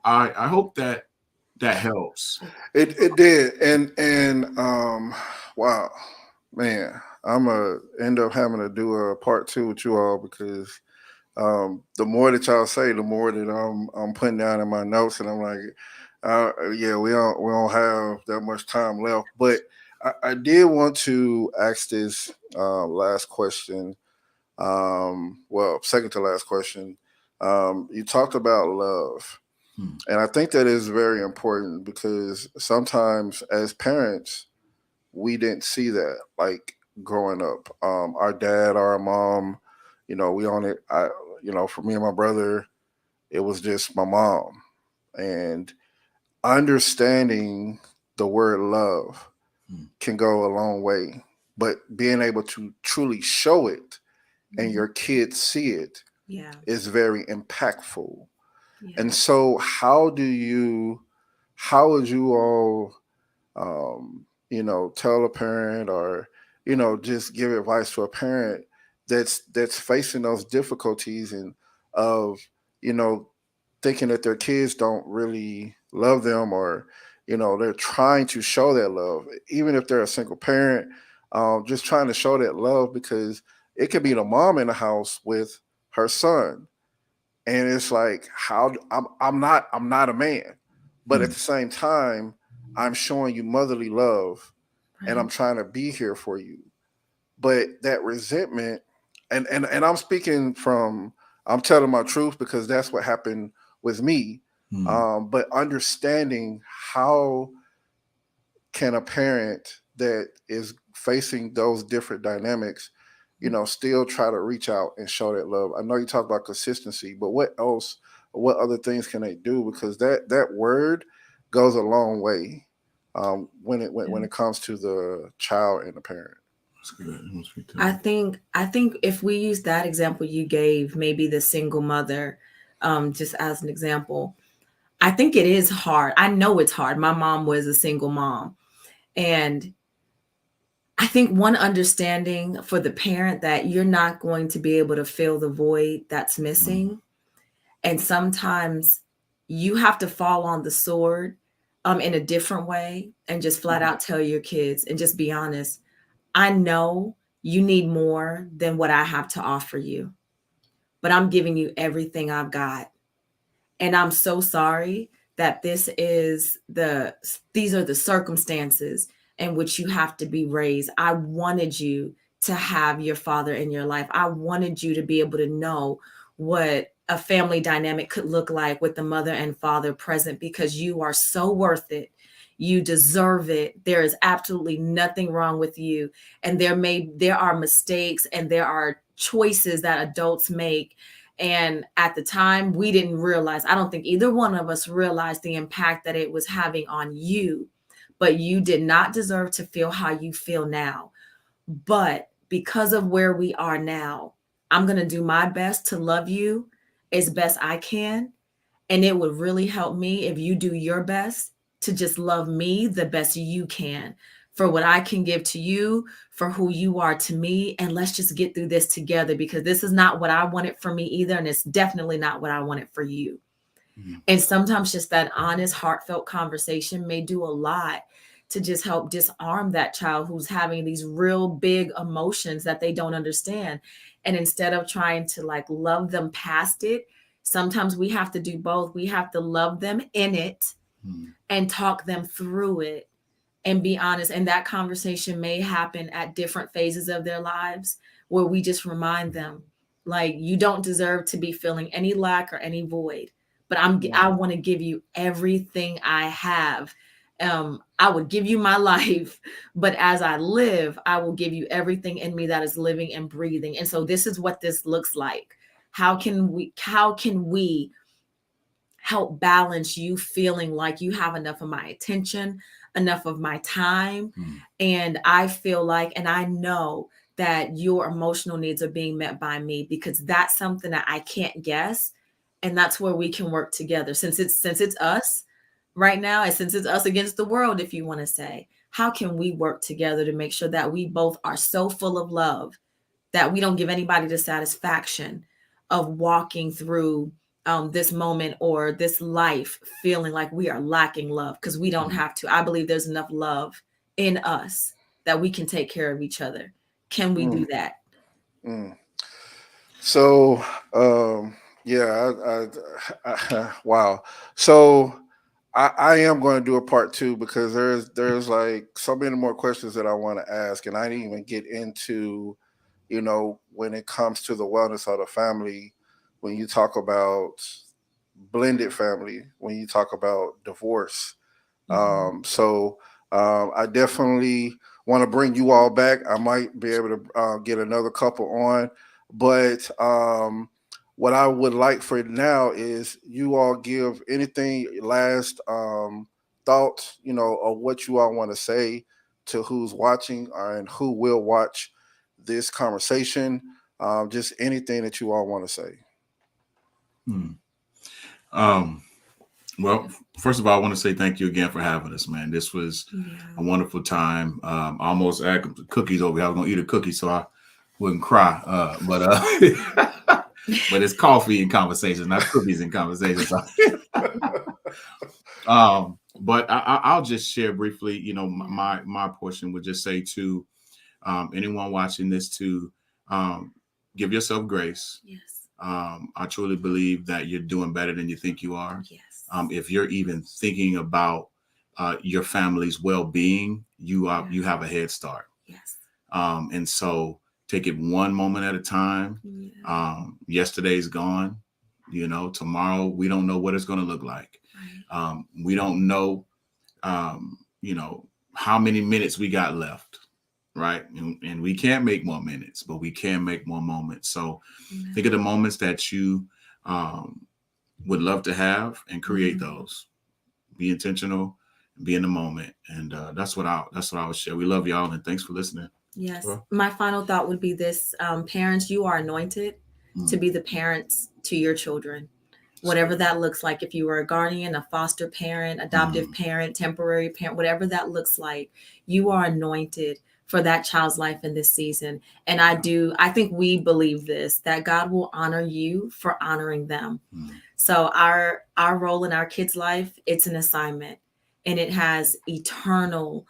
I hope that helps. It did. And wow, man, I'm gonna end up having to do a part 2 with you all, because the more that y'all say, the more that I'm putting down in my notes, and I'm like, yeah, we don't have that much time left. But I did want to ask this last question. Well, second to last question. You talked about love. And I think that is very important, because sometimes as parents, we didn't see that, like, growing up. Our dad, our mom, we only, for me and my brother, it was just my mom. And understanding the word love can go a long way, but being able to truly show it and your kids see it is very impactful. And so how would you all, tell a parent, or, just give advice to a parent that's facing those difficulties, and of, thinking that their kids don't really love them, or they're trying to show that love, even if they're a single parent, just trying to show that love, because it could be the mom in the house with her son, and it's like, I'm not a man, but at the same time, I'm showing you motherly love, and I'm trying to be here for you. But that resentment, and I'm speaking from, I'm telling my truth because that's what happened with me. But understanding how can a parent that is facing those different dynamics, still try to reach out and show that love. I know you talk about consistency, but what else, what other things can they do? Because that word goes a long way when it comes to the child and the parent. That's good. I think if we use that example you gave, maybe the single mother, just as an example, I think it is hard. I know it's hard. My mom was a single mom. And I think one understanding for the parent that you're not going to be able to fill the void that's missing. And sometimes you have to fall on the sword in a different way and just flat out tell your kids and just be honest. I know you need more than what I have to offer you, but I'm giving you everything I've got. And I'm so sorry that these are the circumstances in which you have to be raised. I wanted you to have your father in your life. I wanted you to be able to know what a family dynamic could look like with the mother and father present, because you are so worth it. You deserve it. There is absolutely nothing wrong with you. And there are mistakes and there are choices that adults make. And at the time, we didn't realize, I don't think either one of us realized the impact that it was having on you, but you did not deserve to feel how you feel now. But because of where we are now, I'm going to do my best to love you as best I can. And it would really help me if you do your best to just love me the best you can, for what I can give to you, for who you are to me. And let's just get through this together, because this is not what I wanted for me either. And it's definitely not what I wanted for you. And sometimes just that honest, heartfelt conversation may do a lot to just help disarm that child who's having these real big emotions that they don't understand. And instead of trying to like love them past it, sometimes we have to do both. We have to love them in it and talk them through it and be honest. And that conversation may happen at different phases of their lives, where we just remind them, like, you don't deserve to be feeling any lack or any void, but I want to give you everything I have. I would give you my life, but as I live, I will give you everything in me that is living and breathing. And so this is what this looks like. How can we help balance you feeling like you have enough of my attention, enough of my time? And I feel like, and I know that your emotional needs are being met by me, because that's something that I can't guess. And that's where we can work together. Since it's us right now, and since it's us against the world, if you want to say, how can we work together to make sure that we both are so full of love that we don't give anybody the satisfaction of walking through this moment or this life feeling like we are lacking love, because we don't have to. I believe there's enough love in us that we can take care of each other. Can we do that? So, wow. So I am going to do a part 2, because there's like so many more questions that I want to ask, and I didn't even get into, when it comes to the wellness of the family, when you talk about blended family, when you talk about divorce. So I definitely want to bring you all back. I might be able to get another couple on, but what I would like for now is you all give anything last thoughts, of what you all want to say to who's watching and who will watch this conversation. Just anything that you all want to say. Well, first of all, I want to say thank you again for having us, man. This was a wonderful time. I almost had cookies over here. I was going to eat a cookie so I wouldn't cry. But it's coffee in conversation, not cookies in conversation. But I'll just share briefly. You know, my portion would just say to anyone watching this to give yourself grace. Yes. I truly believe that you're doing better than you think you are. Yes. If you're even thinking about your family's well-being, you have a head start. Yes. And so take it one moment at a time. Yeah. Yesterday's gone. You know, tomorrow we don't know what it's going to look like. Right. We don't know, you know, how many minutes we got left. Right. And we can't make more minutes, but we can make more moments. So think of the moments that you would love to have and create those. Be intentional, be in the moment. And that's what I would share. We love y'all and thanks for listening. Yes. My final thought would be this: parents, you are anointed to be the parents to your children, whatever that looks like. If you are a guardian, a foster parent, adoptive parent, temporary parent, whatever that looks like, you are anointed for that child's life in this season. And I think we believe this, that God will honor you for honoring them. So our role in our kids' life, it's an assignment, and it has eternal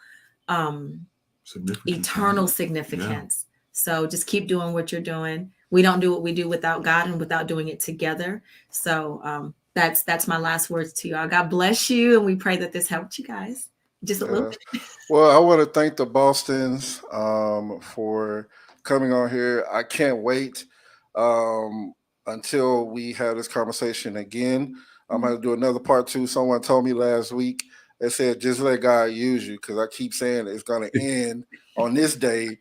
significance. Yeah. So just keep doing what you're doing. We don't do what we do without God and without doing it together. So that's my last words to y'all. God bless you, and we pray that this helped you guys just a little bit. Well, I want to thank the Bostons for coming on here. I can't wait until we have this conversation again. I'm going to do another part 2. Someone told me last week, they said, just let God use you, because I keep saying it's going to end on this day.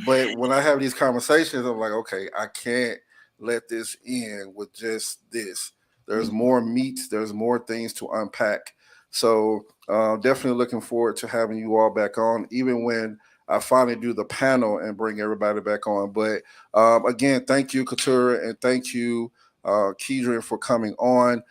But when I have these conversations, I'm like, okay, I can't let this end with just this. There's more meat. There's more things to unpack. So definitely looking forward to having you all back on, even when I finally do the panel and bring everybody back on. But again, thank you, Keturah, and thank you, Kedron, for coming on.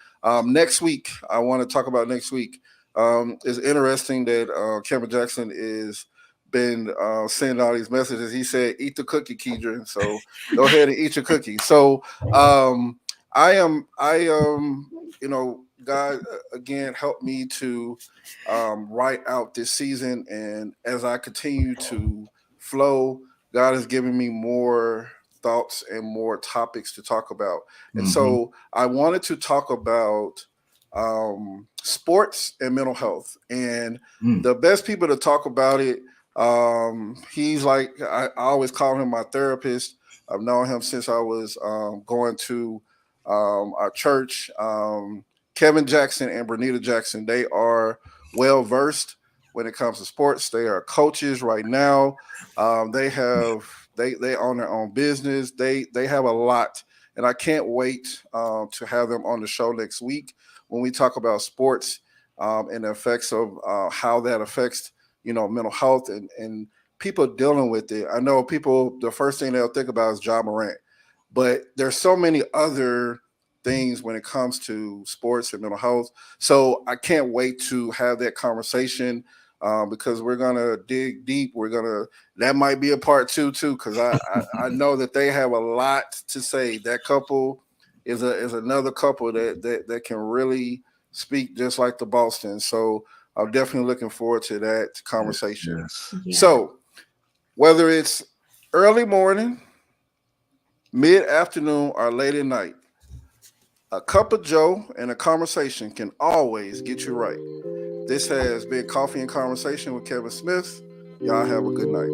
Next week, I want to talk about next week. It's interesting that Kevin Jackson is been sending all these messages. He said, eat the cookie, Kedron. So go ahead and eat your cookie. So I am, you know, God, again, helped me to write out this season. And as I continue to flow, God has given me more thoughts and more topics to talk about. And so I wanted to talk about sports and mental health. And the best people to talk about it, he's like, I always call him my therapist. I've known him since I was going to our church. Kevin Jackson and Bernita Jackson, they are well versed when it comes to sports. They are coaches right now. They own their own business. They have a lot, and I can't wait to have them on the show next week when we talk about sports and the effects of how that affects, you know, mental health and people dealing with it. I know people, the first thing they'll think about is Ja Morant, but there's so many other things when it comes to sports and mental health. So I can't wait to have that conversation because we're gonna dig deep. That might be a part 2 too, because I know that they have a lot to say. That couple is another couple that can really speak just like the Bostons. So I'm definitely looking forward to that conversation. Yes. Yeah. So whether it's early morning, mid-afternoon, or late at night, a cup of Joe and a conversation can always get you right. This has been Coffee and Conversation with Kevin Smith. Y'all have a good night.